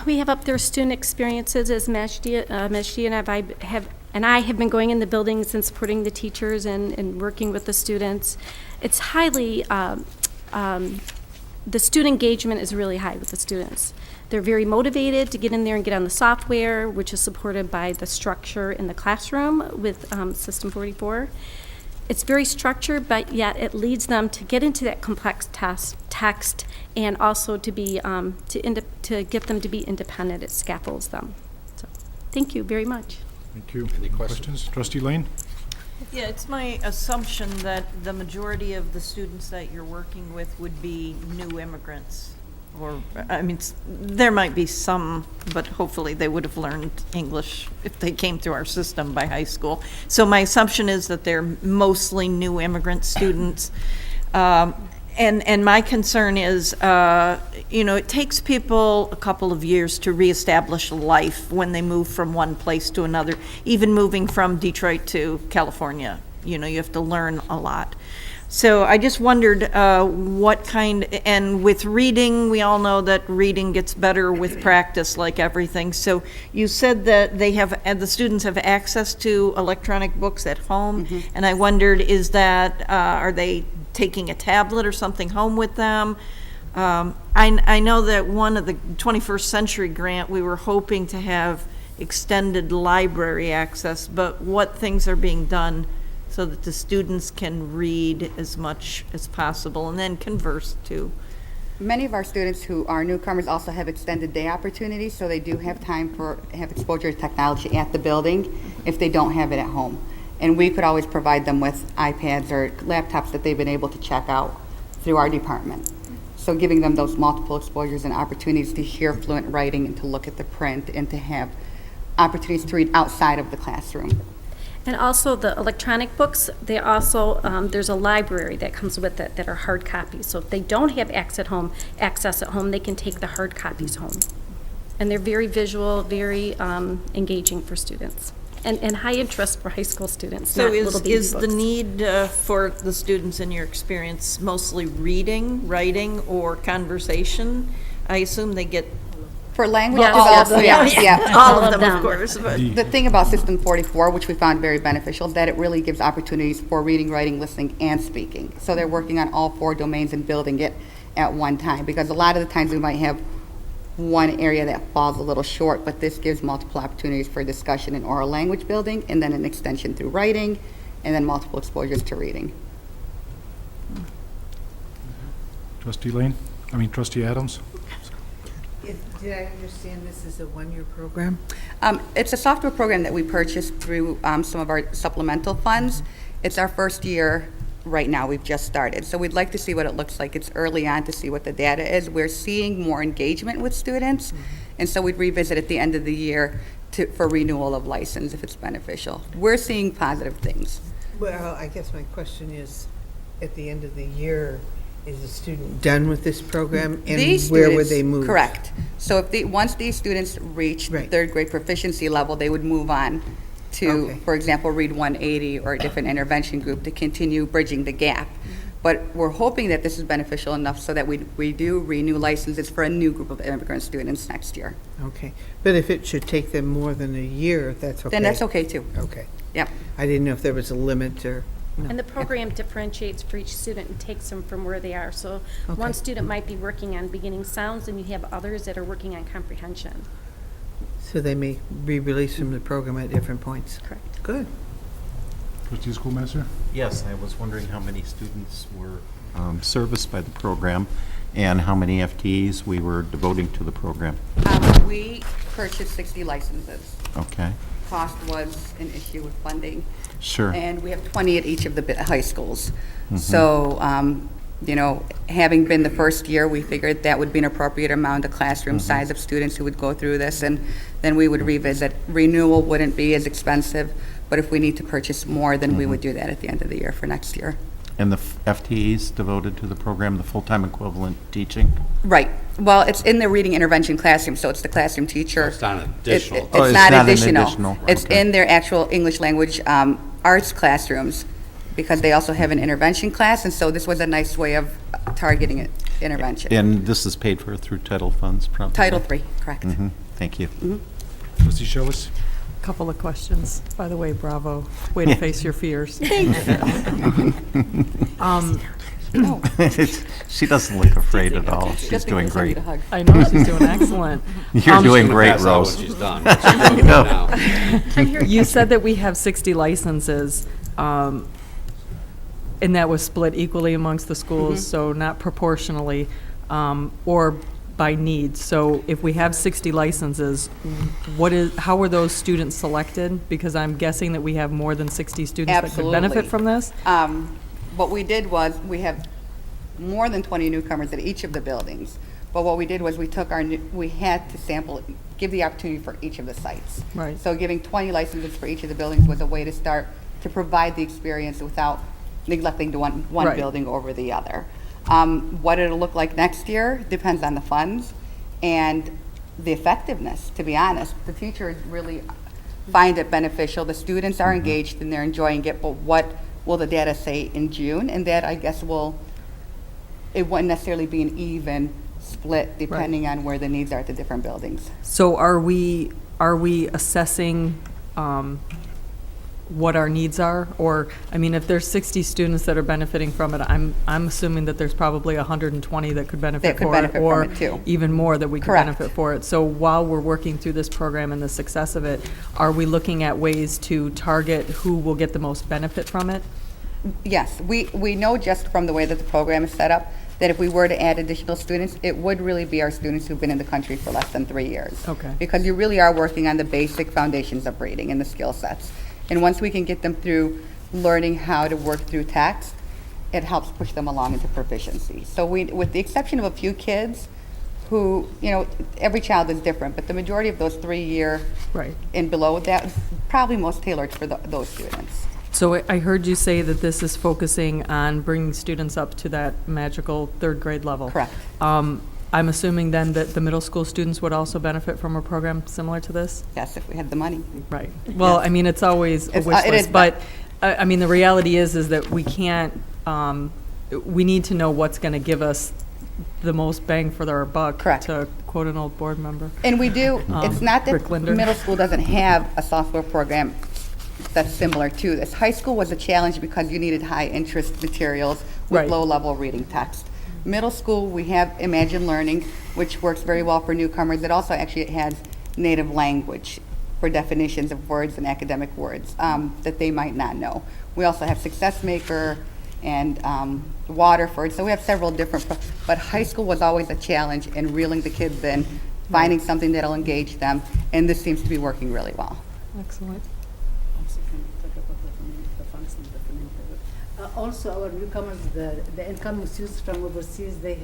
we have up there student experiences as Majdi and I have been going in the buildings and supporting the teachers and working with the students. It's highly, the student engagement is really high with the students. They're very motivated to get in there and get on the software, which is supported by the structure in the classroom with System 44. It's very structured, but yet it leads them to get into that complex text and also to be to get them to be independent. It scaffolds them. So, thank you very much. Thank you. Any questions? Trustee Lane? Yeah, it's my assumption that the majority of the students that you're working with would be new immigrants. Or, I mean, there might be some, but hopefully they would have learned English if they came through our system by high school. So my assumption is that they're mostly new immigrant students. And my concern is, it takes people a couple of years to reestablish life when they move from one place to another, even moving from Detroit to California. You have to learn a lot. So I just wondered and with reading, we all know that reading gets better with practice, like everything. So you said that the students have access to electronic books at home, and I wondered, are they taking a tablet or something home with them? I know that one of the 21st Century Grant, we were hoping to have extended library access, but what things are being done so that the students can read as much as possible and then converse too? Many of our students who are newcomers also have extended day opportunities, so they do have time have exposure to technology at the building if they don't have it at home. And we could always provide them with iPads or laptops that they've been able to check out through our department. So giving them those multiple exposures and opportunities to hear fluent writing and to look at the print and to have opportunities to read outside of the classroom. And also the electronic books, they also, there's a library that comes with it that are hard copies. So if they don't have access at home, they can take the hard copies home. And they're very visual, very engaging for students. And high interest for high school students, So not little baby is the books. need for the students, in your experience, mostly reading, writing, or conversation? I assume they get For language Yes, development, yes, yeah. all of them, of course, but. The thing about System 44, which we found very beneficial, is that it really gives opportunities for reading, writing, listening, and speaking. So they're working on all 4 domains and building it at one time, because a lot of the times we might have one area that falls a little short, but this gives multiple opportunities for discussion and oral language building, and then an extension through writing, and then multiple exposures to reading. Trustee Adams? Did I understand this is a one-year program? It's a software program that we purchased through some of our supplemental funds. It's our first year right now. We've just started. So we'd like to see what it looks like. It's early on to see what the data is. We're seeing more engagement with students, and so we'd revisit at the end of the year for renewal of license if it's beneficial. We're seeing positive things. Well, I guess my question is, at the end of the year, is the student done with this program, and These where would students- they move? Correct. So if once these students reach Right. third grade proficiency level, they would move on to, Okay. for example, Read 180 or a different intervention group to continue bridging the gap. But we're hoping that this is beneficial enough so that we do renew licenses for a new group of immigrant students next year. Okay, but if it should take them more than a year, that's okay? Then that's okay too. Okay. Yep. I didn't know if there was a limit or, no. And the program differentiates for each student and takes them from where they are. So one Okay. student might be working on beginning sounds, and you have others that are working on comprehension. So they may be released from the program at different points? Correct. Good. Trustee Schoolmaster? Yes, I was wondering how many students were serviced by the program and how many FTEs we were devoting to the program. We purchased 60 licenses. Okay, Cost was an issue with funding. sure. And we have 20 at each of the high schools. Mhm. So, having been the first year, we figured that would be an appropriate amount of classroom size of students who would go through this, and then we would revisit. Renewal wouldn't be as expensive, but if we need to purchase more, then we would do that at the end of the year for next year. And the FTEs devoted to the program, the full-time equivalent teaching? Right. Well, it's in the reading intervention classroom, so it's the classroom teacher. It's not additional. It's Oh, it's not not an additional. additional, It's okay. in their actual English language arts classrooms, because they also have an intervention class, and so this was a nice way of targeting it, intervention. And this is paid for through title funds, probably? Title III, correct. Mhm, thank you. Trustee Schillis? Couple of questions. By the way, bravo. Way to face your fears. She doesn't look afraid at all. She's Just doing because I need great. a hug. I know, she's doing excellent. You're doing great, Pass out Rose. when she's done. She's doing good now. You said that we have 60 licenses, and that was split equally amongst the schools, so not proportionally, or by need. So if we have 60 licenses, how were those students selected? Because I'm guessing that we have more than 60 students that could benefit Absolutely. from this? What we did was, we have more than 20 newcomers at each of the buildings. But what we did was we had to sample, give the opportunity for each of the sites. Right. So giving 20 licenses for each of the buildings was a way to start to provide the experience without neglecting to one Right. building over the other. What it'll look like next year depends on the funds and the effectiveness, to be honest. The teachers really find it beneficial. The students are engaged and they're enjoying it, but what will the data say in June? And that, I guess, it won't necessarily be an even split depending on where the needs are at the different buildings. So are we assessing what our needs are? Or, I mean, if there's 60 students that are benefiting from it, I'm assuming that there's probably 120 that could benefit That could for benefit it, from or it, too. even more that we could Correct. benefit for it. So while we're working through this program and the success of it, are we looking at ways to target who will get the most benefit from it? Yes, we know just from the way that the program is set up, that if we were to add additional students, it would really be our students who've been in the country for less than 3 years. Okay. Because you really are working on the basic foundations of reading and the skill sets. And once we can get them through learning how to work through text, it helps push them along into proficiency. So with the exception of a few kids who, every child is different, but the majority of those 3-year Right. and below, that probably most tailored for those students. So I heard you say that this is focusing on bringing students up to that magical 3rd grade level. Correct. I'm assuming then that the middle school students would also benefit from a program similar to this? Yes, if we had the money. Right. Well, Yes. I mean, it's always a It's- wish it list, is, but, I mean, the reality is that we can't, we need to know what's going to give us the most bang for our buck. Correct. To quote an old board member. And we do, it's not that Rick Linder. middle school doesn't have a software program that's similar to this. High school was a challenge because you needed high-interest materials with Right. low-level reading text. Middle school, we have Imagine Learning, which works very well for newcomers. It also actually has native language for definitions of words and academic words that they might not know. We also have Success Maker and Waterford, so we have several different, but high school was always a challenge in reeling the kids in, finding something that'll engage them, and this seems to be working really well. Excellent. Also, can you talk about the phonics and the phonemic? Also, our newcomers, the incoming students from overseas, they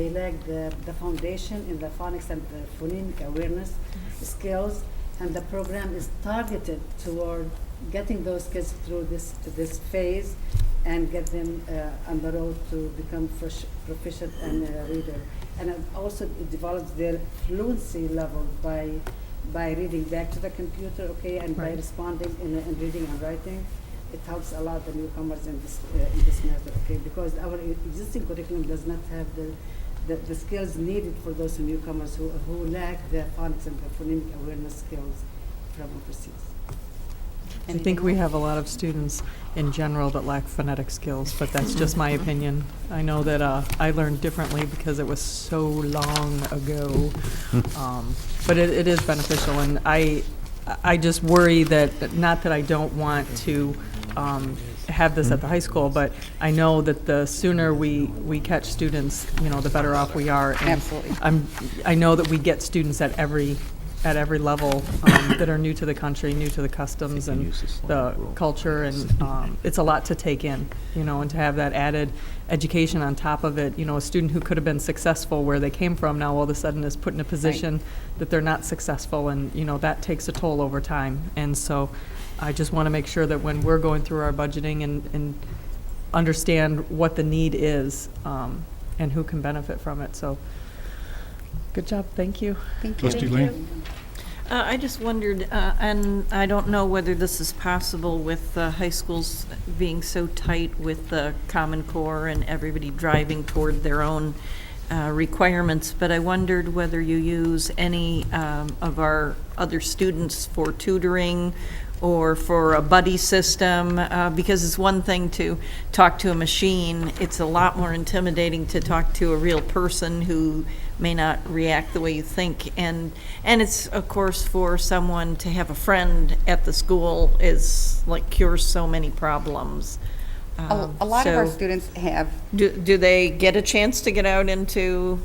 lack the foundation in the phonics and the phonemic awareness skills, and the program is targeted toward getting those kids through this phase and get them on the road to become proficient and reader. And also it develops their fluency level by reading back to the computer, okay, and by Right. responding in reading and writing. It helps a lot the newcomers in this matter, okay, because our existing curriculum does not have the skills needed for those newcomers who lack the phonics and the phonemic awareness skills from overseas. I think we have a lot of students in general that lack phonetic skills, but that's just my opinion. I know that I learned differently because it was so long ago. But it is beneficial, and I just worry that, not that I don't want to have this at the high school, but I know that the sooner we catch students, the better off we are. And Absolutely. I know that we get students at every level that are new to the country, new to the customs and the culture, and it's a lot to take in, and to have that added education on top of it. A student who could have been successful where they came from now all of a sudden is put in a position that they're not successful, and that takes a toll over time. And so I just want to make sure that when we're going through our budgeting and understand what the need is and who can benefit from it. So good job. Thank you. Thank you. Trustee Lane? I just wondered, and I don't know whether this is possible with high schools being so tight with the Common Core and everybody driving toward their own requirements, but I wondered whether you use any of our other students for tutoring or for a buddy system, because it's one thing to talk to a machine. It's a lot more intimidating to talk to a real person who may not react the way you think. And it's, of course, for someone to have a friend at the school is like cures so many problems. A lot of our students have. Do they get a chance to get out into,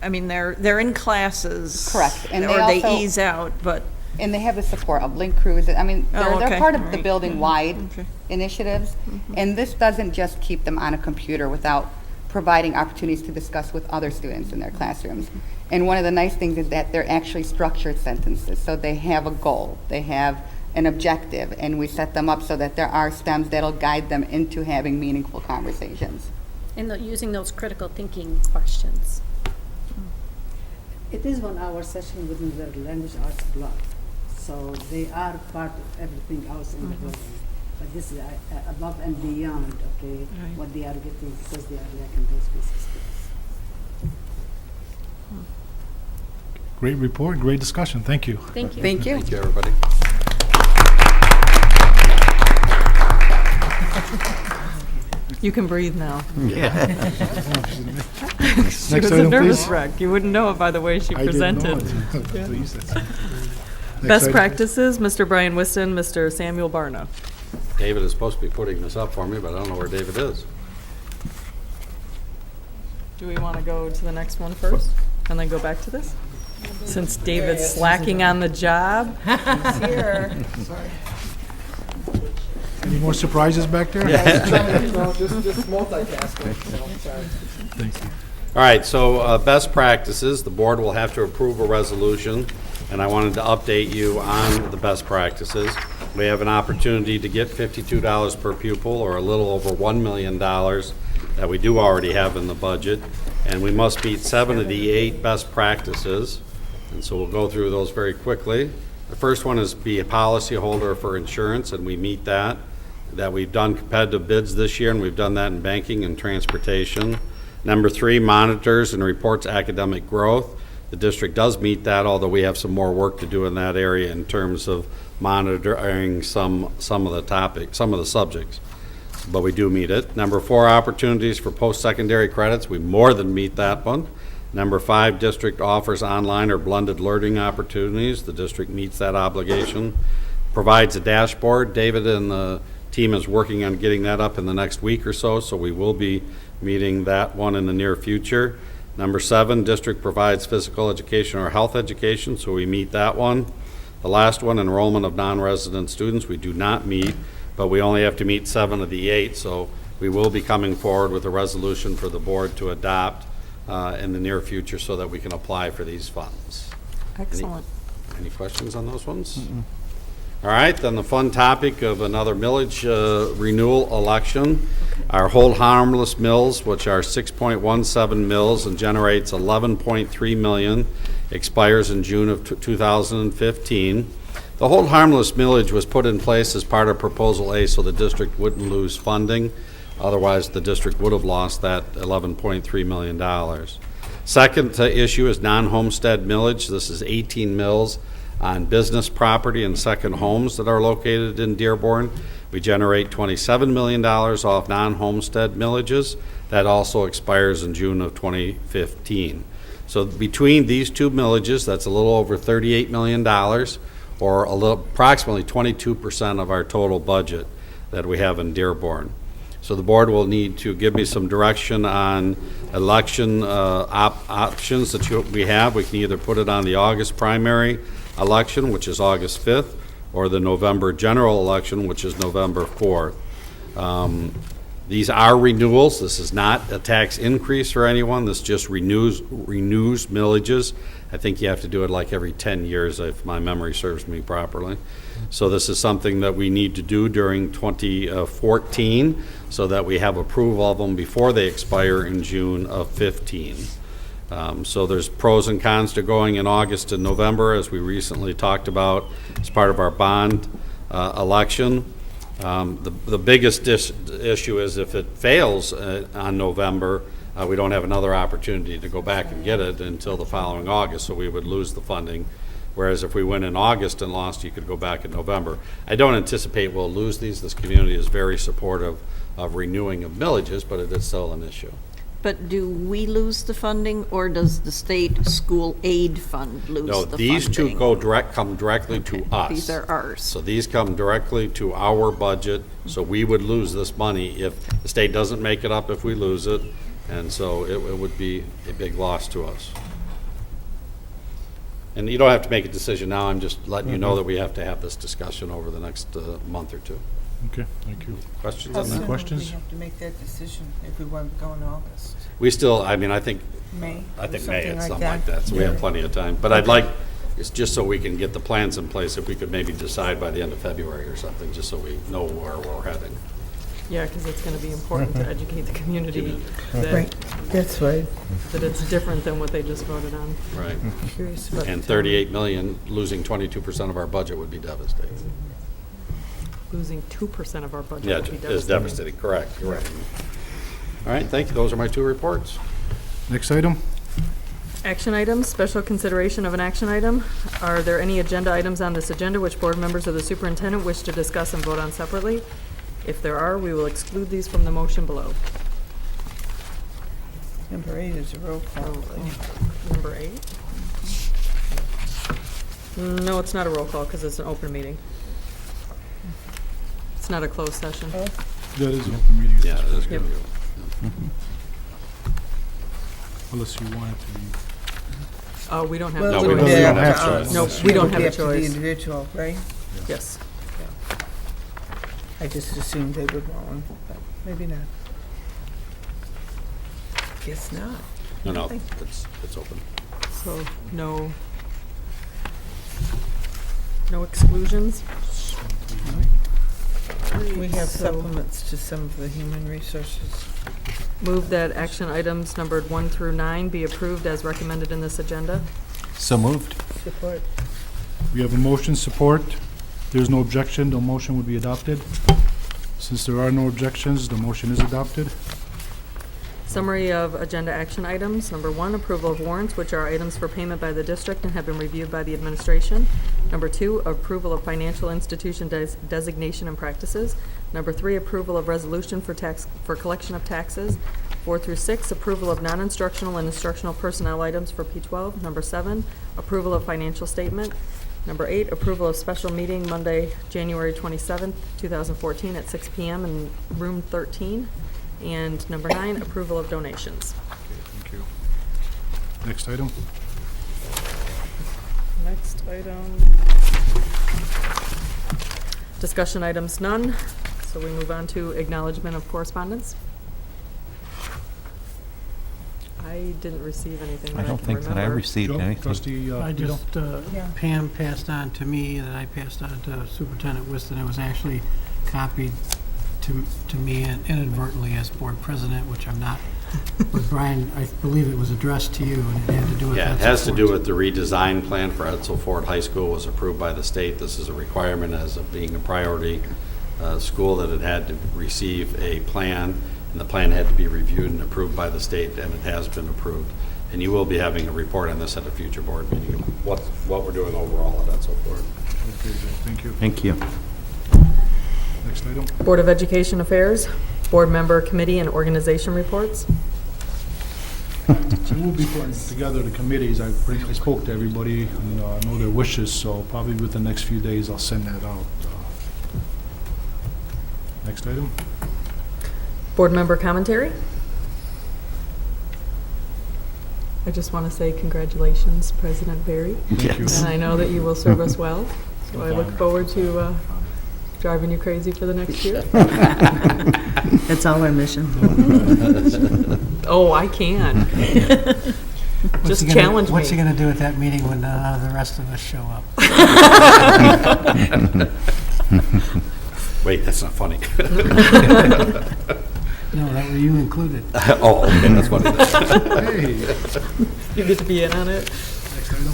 I mean, they're in classes. Correct. And or they they also- ease out, but. And they have the support of Link Crews. I mean, Oh, they're okay. part of All the right. building-wide Okay. initiatives. And this doesn't just keep them on a computer without providing opportunities to discuss with other students in their classrooms. And one of the nice things is that they're actually structured sentences. So they have a goal, they have an objective, and we set them up so that there are stems that'll guide them into having meaningful conversations. And using those critical thinking questions. It is 1 hour session within the language arts block, so they are part of everything else in the building. But this is above and beyond, okay, Right. what they are getting because they are lacking those basic skills. Great report, great discussion. Thank you. Thank you. Thank you. Thank you, everybody. You can breathe now. She Next was a item, nervous please. wreck. You wouldn't know it by the way she I didn't know presented. it. Please, that's- Next Best item. practices, Mr. Brian Whiston, Mr. Samuel Barna. David is supposed to be putting this up for me, but I don't know where David is. Do we want to go to the next one first and then go back to this? Since David's slacking on the job. Here. Any more surprises back there? No, just multitasking. No, sorry. Thank you. All right, so best practices, the board will have to approve a resolution, and I wanted to update you on the best practices. We have an opportunity to get $52 per pupil, or a little over $1 million that we do already have in the budget, and we must meet 7 of the 8 best practices, and so we'll go through those very quickly. The first one is be a policyholder for insurance, and we meet that we've done competitive bids this year, and we've done that in banking and transportation. Number 3, monitors and reports academic growth. The district does meet that, although we have some more work to do in that area in terms of monitoring some of the topics, some of the subjects, but we do meet it. Number 4, opportunities for post-secondary credits. We more than meet that one. Number 5, district offers online or blended learning opportunities. The district meets that obligation. Provides a dashboard. David and the team is working on getting that up in the next week or so, so we will be meeting that one in the near future. Number 7, district provides physical education or health education, so we meet that one. The last one, enrollment of non-resident students, we do not meet, but we only have to meet 7 of the 8, so we will be coming forward with a resolution for the board to adopt in the near future so that we can apply for these funds. Excellent. Any questions on those ones? All right, then the fun topic of another millage renewal election. Our Hold Harmless mills, which are 6.17 mills and generates 11.3 million, expires in June of 2015. The Hold Harmless millage was put in place as part of Proposal A so the district wouldn't lose funding. Otherwise, the district would have lost that $11.3 million. Second issue is non-homestead millage. This is 18 mills on business property and second homes that are located in Dearborn. We generate $27 million off non-homestead millages. That also expires in June of 2015. So between these two millages, that's a little over $38 million, or approximately 22% of our total budget that we have in Dearborn. So the board will need to give me some direction on election options that we have. We can either put it on the August primary election, which is August 5th, or the November general election, which is November 4th. These are renewals. This is not a tax increase for anyone. This just renews millages. I think you have to do it like every 10 years if my memory serves me properly. So this is something that we need to do during 2014 so that we have approval of them before they expire in June of 15. So there's pros and cons to going in August and November, as we recently talked about as part of our bond election. The biggest issue is if it fails on November, we don't have another opportunity to go back and get it until the following August, so we would lose the funding. Whereas if we went in August and lost, you could go back in November. I don't anticipate we'll lose these. This community is very supportive of renewing of millages, but it is still an issue. But do we lose the funding, or does the state school aid fund lose the funding? No, these two come directly to us. These are ours. So these come directly to our budget, so we would lose this money if the state doesn't make it up if we lose it, and so it would be a big loss to us. And you don't have to make a decision now, I'm just letting you know that we have to have this discussion over the next month or two. Okay, thank you. Questions How on soon that? would Questions? we have to make that decision if we want to go in August? We still, I mean, I think May? May, or it's something something like that, so we have plenty of time. But I'd like, it's just so we can get the plans in place, if we could maybe decide by the end of February or something, just so we know where we're heading. Yeah, because it's going to be important to educate the community Right, that's right. that it's different than what they just voted on. Right. Curious about And the 38 million, losing 22% of our budget would be devastating. Losing 2% of our budget Yeah, would be it's devastating, correct, you're right. All right, thank you, those are my two reports. Next item? Action items, special consideration of an action item. Are there any agenda items on this agenda which board members of the superintendent wish to discuss and vote on separately? If there are, we will exclude these from the motion below. Number 8 is a roll call. Number 8? No, it's not a roll call because it's an open meeting. It's not a closed session. That is an open meeting. Yeah, that's Yep. good. Unless you want it to be. We don't have Well, a No, it we would choice. be don't up have to a us. choice. No, we don't It would have be a up to the choice. individual, right? Yes. I I just assumed they would want one, but maybe not. Guess not. No, it's open. So no exclusions? We have So- supplements to some of the human resources. Move that action items numbered 1 through 9 be approved as recommended in this agenda. So moved. Support. We have a motion support. If there's no objection, the motion would be adopted. Since there are no objections, the motion is adopted. Summary of agenda action items. Number 1, approval of warrants, which are items for payment by the district and have been reviewed by the administration. Number 2, approval of financial institution designation and practices. Number 3, approval of resolution for collection of taxes. 4 through 6, approval of non-instructional and instructional personnel items for P12. Number 7, approval of financial statement. Number 8, approval of special meeting Monday, January 27th, 2014 at 6 p.m. in room 13. And number 9, approval of donations. Thank you. Next item. Next item. Discussion items, none. So we move on to acknowledgement of correspondence. I didn't receive anything I that I don't can think that I remember. received Joe, anything. trustee, I Vito? just, Pam passed on to me, and I passed on to Superintendent Whiston. It was actually copied to me inadvertently as board president, which I'm not. But Brian, I believe it was addressed to you, and it had to do with. Yeah, it Edsel has to do Ford. with the redesign plan for Edsel Ford High School was approved by the state. This is a requirement as of being a priority school that it had to receive a plan, and the plan had to be reviewed and approved by the state, and it has been approved. And you will be having a report on this at a future board meeting, what we're doing overall at Edsel Ford. Okay, Joe, thank you. Thank you. Next item. Board of Education Affairs, board member committee and organization reports. So we'll be putting together the committees. I spoke to everybody and know their wishes, so probably within the next few days I'll send that out. Next item. Board member commentary. I just want to say congratulations, President Barry. Thank you. And I know that you will serve us well. So I look forward to driving you crazy for the next year. That's all our mission. Oh, I can. Just challenge me. What's he going to do at that meeting when the rest of us show up? Wait, that's not funny. No, that were you included. Oh, okay, that's funny. Hey. You get to be in on it. Next item.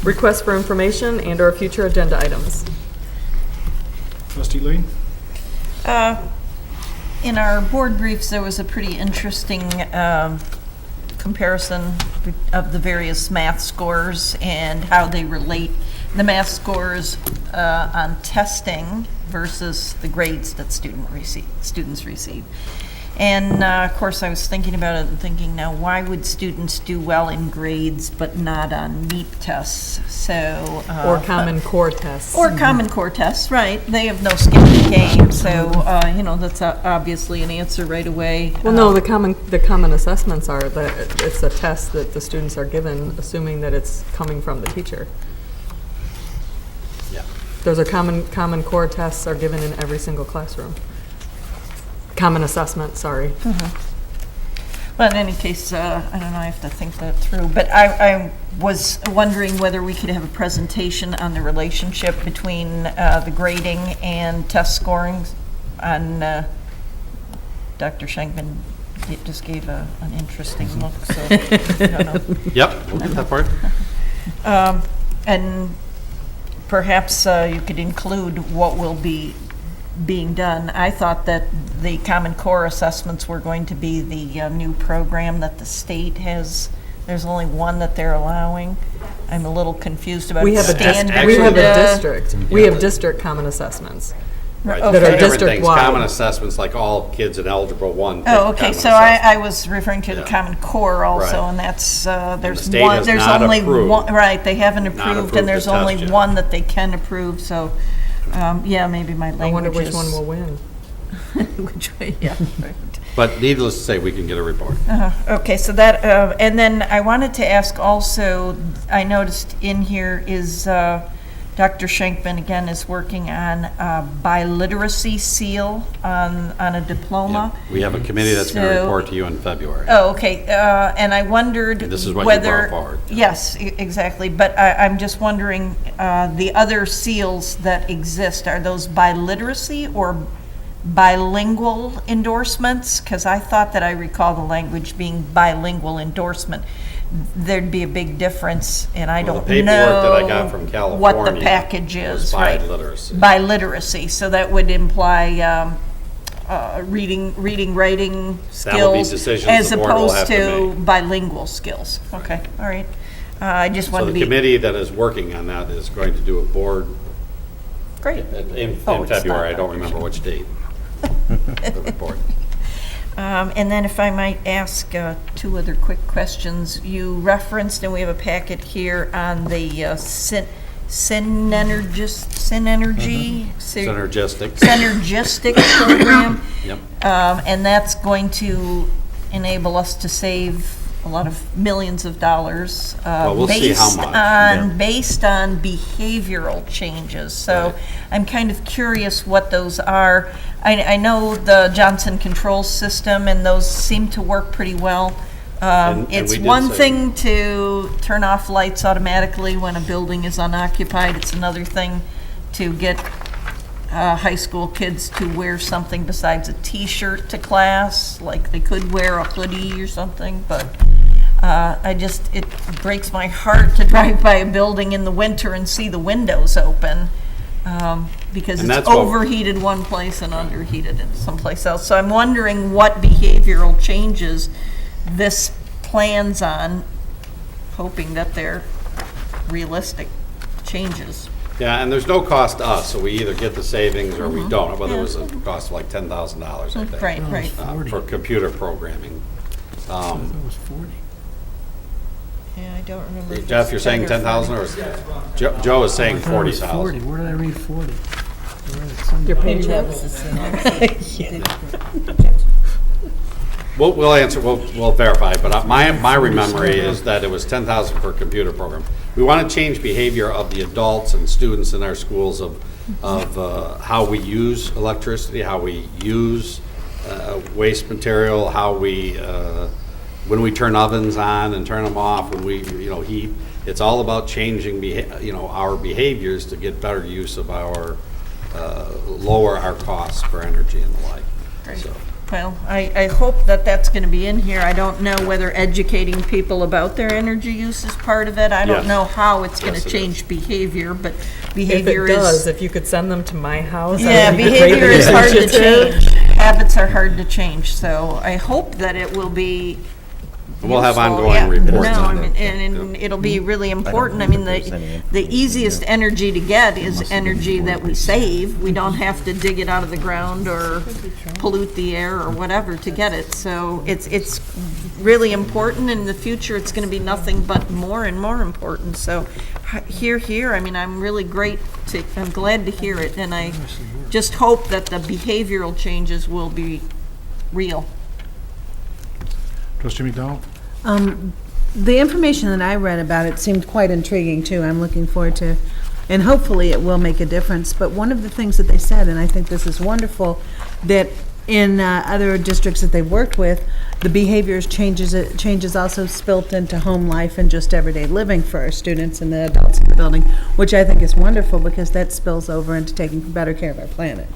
Request for information and/or future agenda items. Trustee Lane? In our board briefs, there was a pretty interesting comparison of the various math scores and how they relate, the math scores on testing versus the grades that students receive. And of course, I was thinking about it and thinking, now why would students do well in grades but not on MEP tests? So Or Common Core tests. Or Common Core tests, right? They have no skin in the game, so that's obviously an answer right away. Well, no, the common assessments are that it's a test that the students are given, assuming that it's coming from the teacher. Yeah. Those are common core tests are given in every single classroom. Common assessment, sorry. Well, in any case, I don't know, I have to think that through. But I was wondering whether we could have a presentation on the relationship between the grading and test scoring on, Dr. Schenkman just gave an interesting look, so I don't know. Yep, we'll do that part. And perhaps you could include what will be being done. I thought that the Common Core assessments were going to be the new program that the state has. There's only one that they're allowing. I'm a little confused about We have a district. We have district common assessments. Right. Okay. That are Everything's district-wide. common assessments, like all kids in Algebra 1. Oh, okay, so I was referring to the Yeah. Common Core also, Right. and that's, there's state one, has there's not only approved. one, right, they haven't Not approved, approved and there's the test only yet. one that they can approve, so, yeah, maybe my language I wonder which is- one will win. Which way, yeah, right. But needless to say, we can get a report. Okay, so that, and then I wanted to ask also, I noticed in here is Dr. Schenkman, again, is working on a biliteracy seal on a diploma. Yep. We have a committee that's going to report to you in February. Oh, okay. And I wondered This is what you whether. brought forward. Yes, exactly. But I'm just wondering, the other seals that exist, are those biliteracy or bilingual endorsements? Because I thought that I recall the language being bilingual endorsement. There'd be a big difference, and I don't know the paperwork that I got from California what the package is, was right? biliteracy. Biliteracy. So that would imply reading, writing That would be skills decisions as the board will opposed have to to bilingual skills. Okay, all right. I just So wanted the to be. committee that is working on that is going to do a board Great. in Oh, it's February. not I don't remember which date. The report. And then if I might ask two other quick questions. You referenced, and we have a packet here on the Synergistic program. Yep. And that's going to enable us to save a lot of millions of dollars. Well, we'll see how much. Based on behavioral changes. So I'm kind of curious what those are. I know the Johnson Controls System, and those seem to work pretty well. And It's we did one say- thing to turn off lights automatically when a building is unoccupied. It's another thing to get high school kids to wear something besides a T-shirt to class, like they could wear a hoodie or something, but it breaks my heart to drive by a building in the winter and see the windows open, because And it's that's what- overheated one place and underheated in someplace else. So I'm wondering what behavioral changes this plans on, hoping that they're realistic changes. Yeah, and there's no cost to us, so we either get the savings or we don't, whether it was a cost of like $10,000, I think. Right. For computer programming. I thought it was 40. Yeah, I don't remember. if Jeff, it's you're saying 10 or 10,000 or is Joe is saying I thought it was 40,000? 40. Where did I read 40? I read it somewhere. Your Maybe paycheck? that was the same. We'll answer, we'll verify, but my memory is that it was 10,000 per computer program. We want to change behavior of the adults and students in our schools of how we use electricity, how we use waste material, how we, when we turn ovens on and turn them off, when we, heat. It's all about changing, our behaviors to get better use of our, lower our costs for energy and the like. Great. So. Well, I hope that that's going to be in here. I don't know whether educating people about their energy use is part of it. I don't Yes. know how it's going Yes, to it change behavior, but If behavior it does, is. if you could send them to my house. Yeah, that would be behavior greatly is hard to appreciated. change. Habits are hard to change, so I hope that it will be. We'll have useful. ongoing Yeah. reports No, on I mean, it. and it'll be really important. I mean, the easiest energy to get is energy that we save. We don't have to dig it out of the ground or pollute the air or whatever to get it. So it's really important. In the future, it's going to be nothing but more and more important. So here, I mean, I'm glad to hear it. And I just hope that the behavioral changes will be real. Trustee McDonald? The information that I read about it seemed quite intriguing, too. I'm looking forward to, and hopefully it will make a difference. But one of the things that they said, and I think this is wonderful, that in other districts that they've worked with, the behaviors changes also spilt into home life and just everyday living for our students and the adults in the building, which I think is wonderful because that spills over into taking better care of our planet.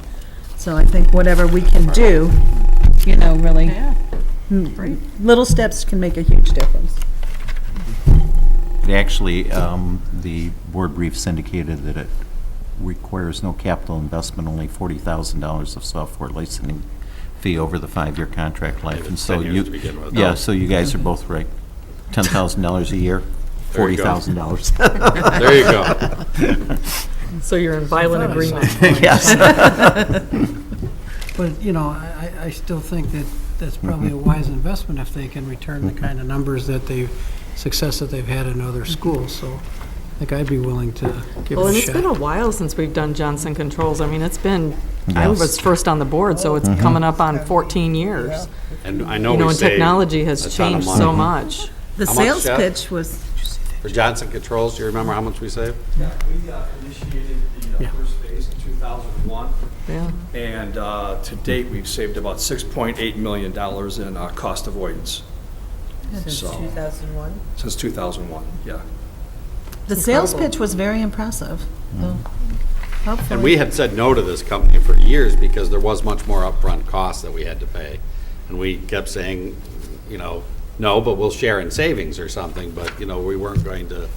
So I think whatever we can do, really, little steps can make a huge difference. Actually, the board briefs indicated that it requires no capital investment, only $40,000 of software licensing fee over the 5-year contract life. And so 10 years to begin with. yeah, so you guys are both right. $10,000 a year, There you go. $40,000. There you go. So you're in violent agreement. Yes. But, I still think that that's probably a wise investment if they can return the kind of numbers success that they've had in other schools. So I think I'd be willing to give Well, it and a it's shot. been a while since we've done Johnson Controls. I mean, it's been, I Yes. was first on the board, so it's coming up on 14 years. And I know You know, we and saved technology a has ton of changed money. so much. The How much, sales Jeff? pitch was For Johnson Controls, do you remember how much we saved? Yeah, we initiated the first phase in 2001. Yeah. And to date, we've saved about $6.8 million in cost avoidance. Since So- 2001? Since 2001, yeah. The sales Incredible. pitch was very impressive. So, hopefully. And we had said no to this company for years because there was much more upfront cost that we had to pay. And we kept saying, you know, no, but we'll share in savings or something, but, you know, we weren't going to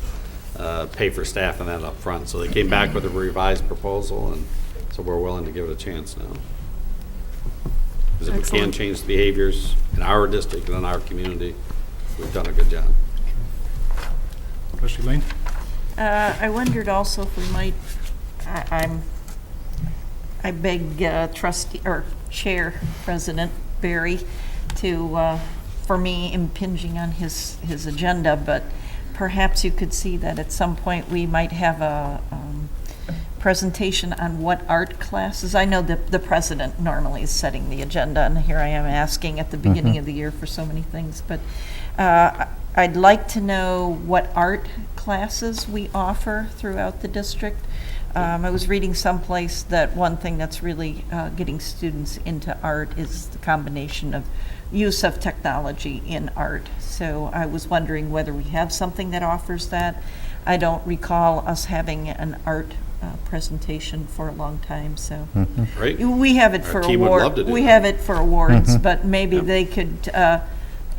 pay for staff and that up front. So they came back with a revised proposal, and so we're willing to give it a chance now. Because if we can Excellent. change the behaviors in our district and in our community, we've done a good job. Trustee Lane? I wondered also if we might, I beg trustee, or Chair President Barry to, for me, impinging on his agenda, but perhaps you could see that at some point we might have a presentation on what art classes. I know that the president normally is setting the agenda, and here I am asking at the beginning of the year for so many things, but I'd like to know what art classes we offer throughout the district. I was reading someplace that one thing that's really getting students into art is the combination of use of technology in art. So I was wondering whether we have something that offers that. I don't recall us having an art presentation for a long time, so. Great. We have it Our for team would love to award, do we that. have it for awards, but maybe they could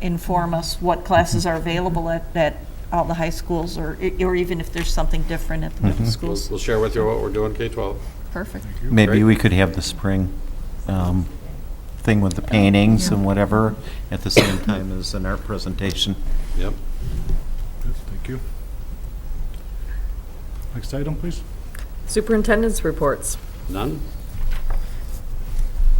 inform us what classes are available at all the high schools, or even if there's something different at the middle schools. We'll share with you what we're doing K-12. Perfect. Maybe Great. we could have the spring thing with the paintings and whatever at the same time as an art presentation. Yep. Good, thank you. Next item, please. Superintendent's reports. None?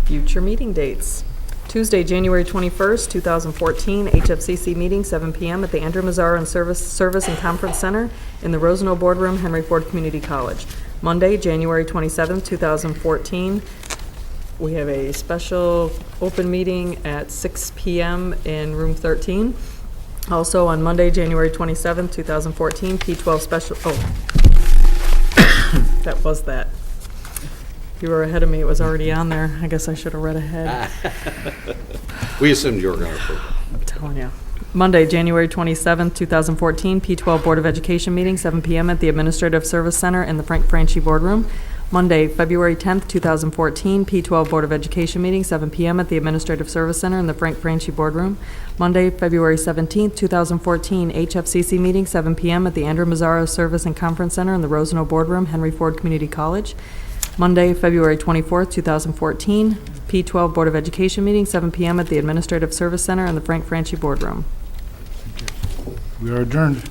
Future meeting dates. Tuesday, January 21st, 2014, HFCC meeting, 7 p.m. at the Andrew Mazzara Service and Conference Center in the Rosenau Boardroom, Henry Ford Community College. Monday, January 27th, 2014, we have a special open meeting at 6 p.m. in room 13. Also on Monday, January 27th, 2014, P12 special, that was that. You were ahead of me, it was already on there. I guess I should have read ahead. We assumed you were going to approve it. I'm telling you. Monday, January 27th, 2014, P12 Board of Education meeting, 7 p.m. at the Administrative Service Center in the Frank Franchi Boardroom. Monday, February 10th, 2014, P12 Board of Education meeting, 7 p.m. at the Administrative Service Center in the Frank Franchi Boardroom. Monday, February 17th, 2014, HFCC meeting, 7 p.m. at the Andrew Mazzara Service and Conference Center in the Rosenau Boardroom, Henry Ford Community College. Monday, February 24th, 2014, P12 Board of Education meeting, 7 p.m. at the Administrative Service Center in the Frank Franchi Boardroom. We are adjourned.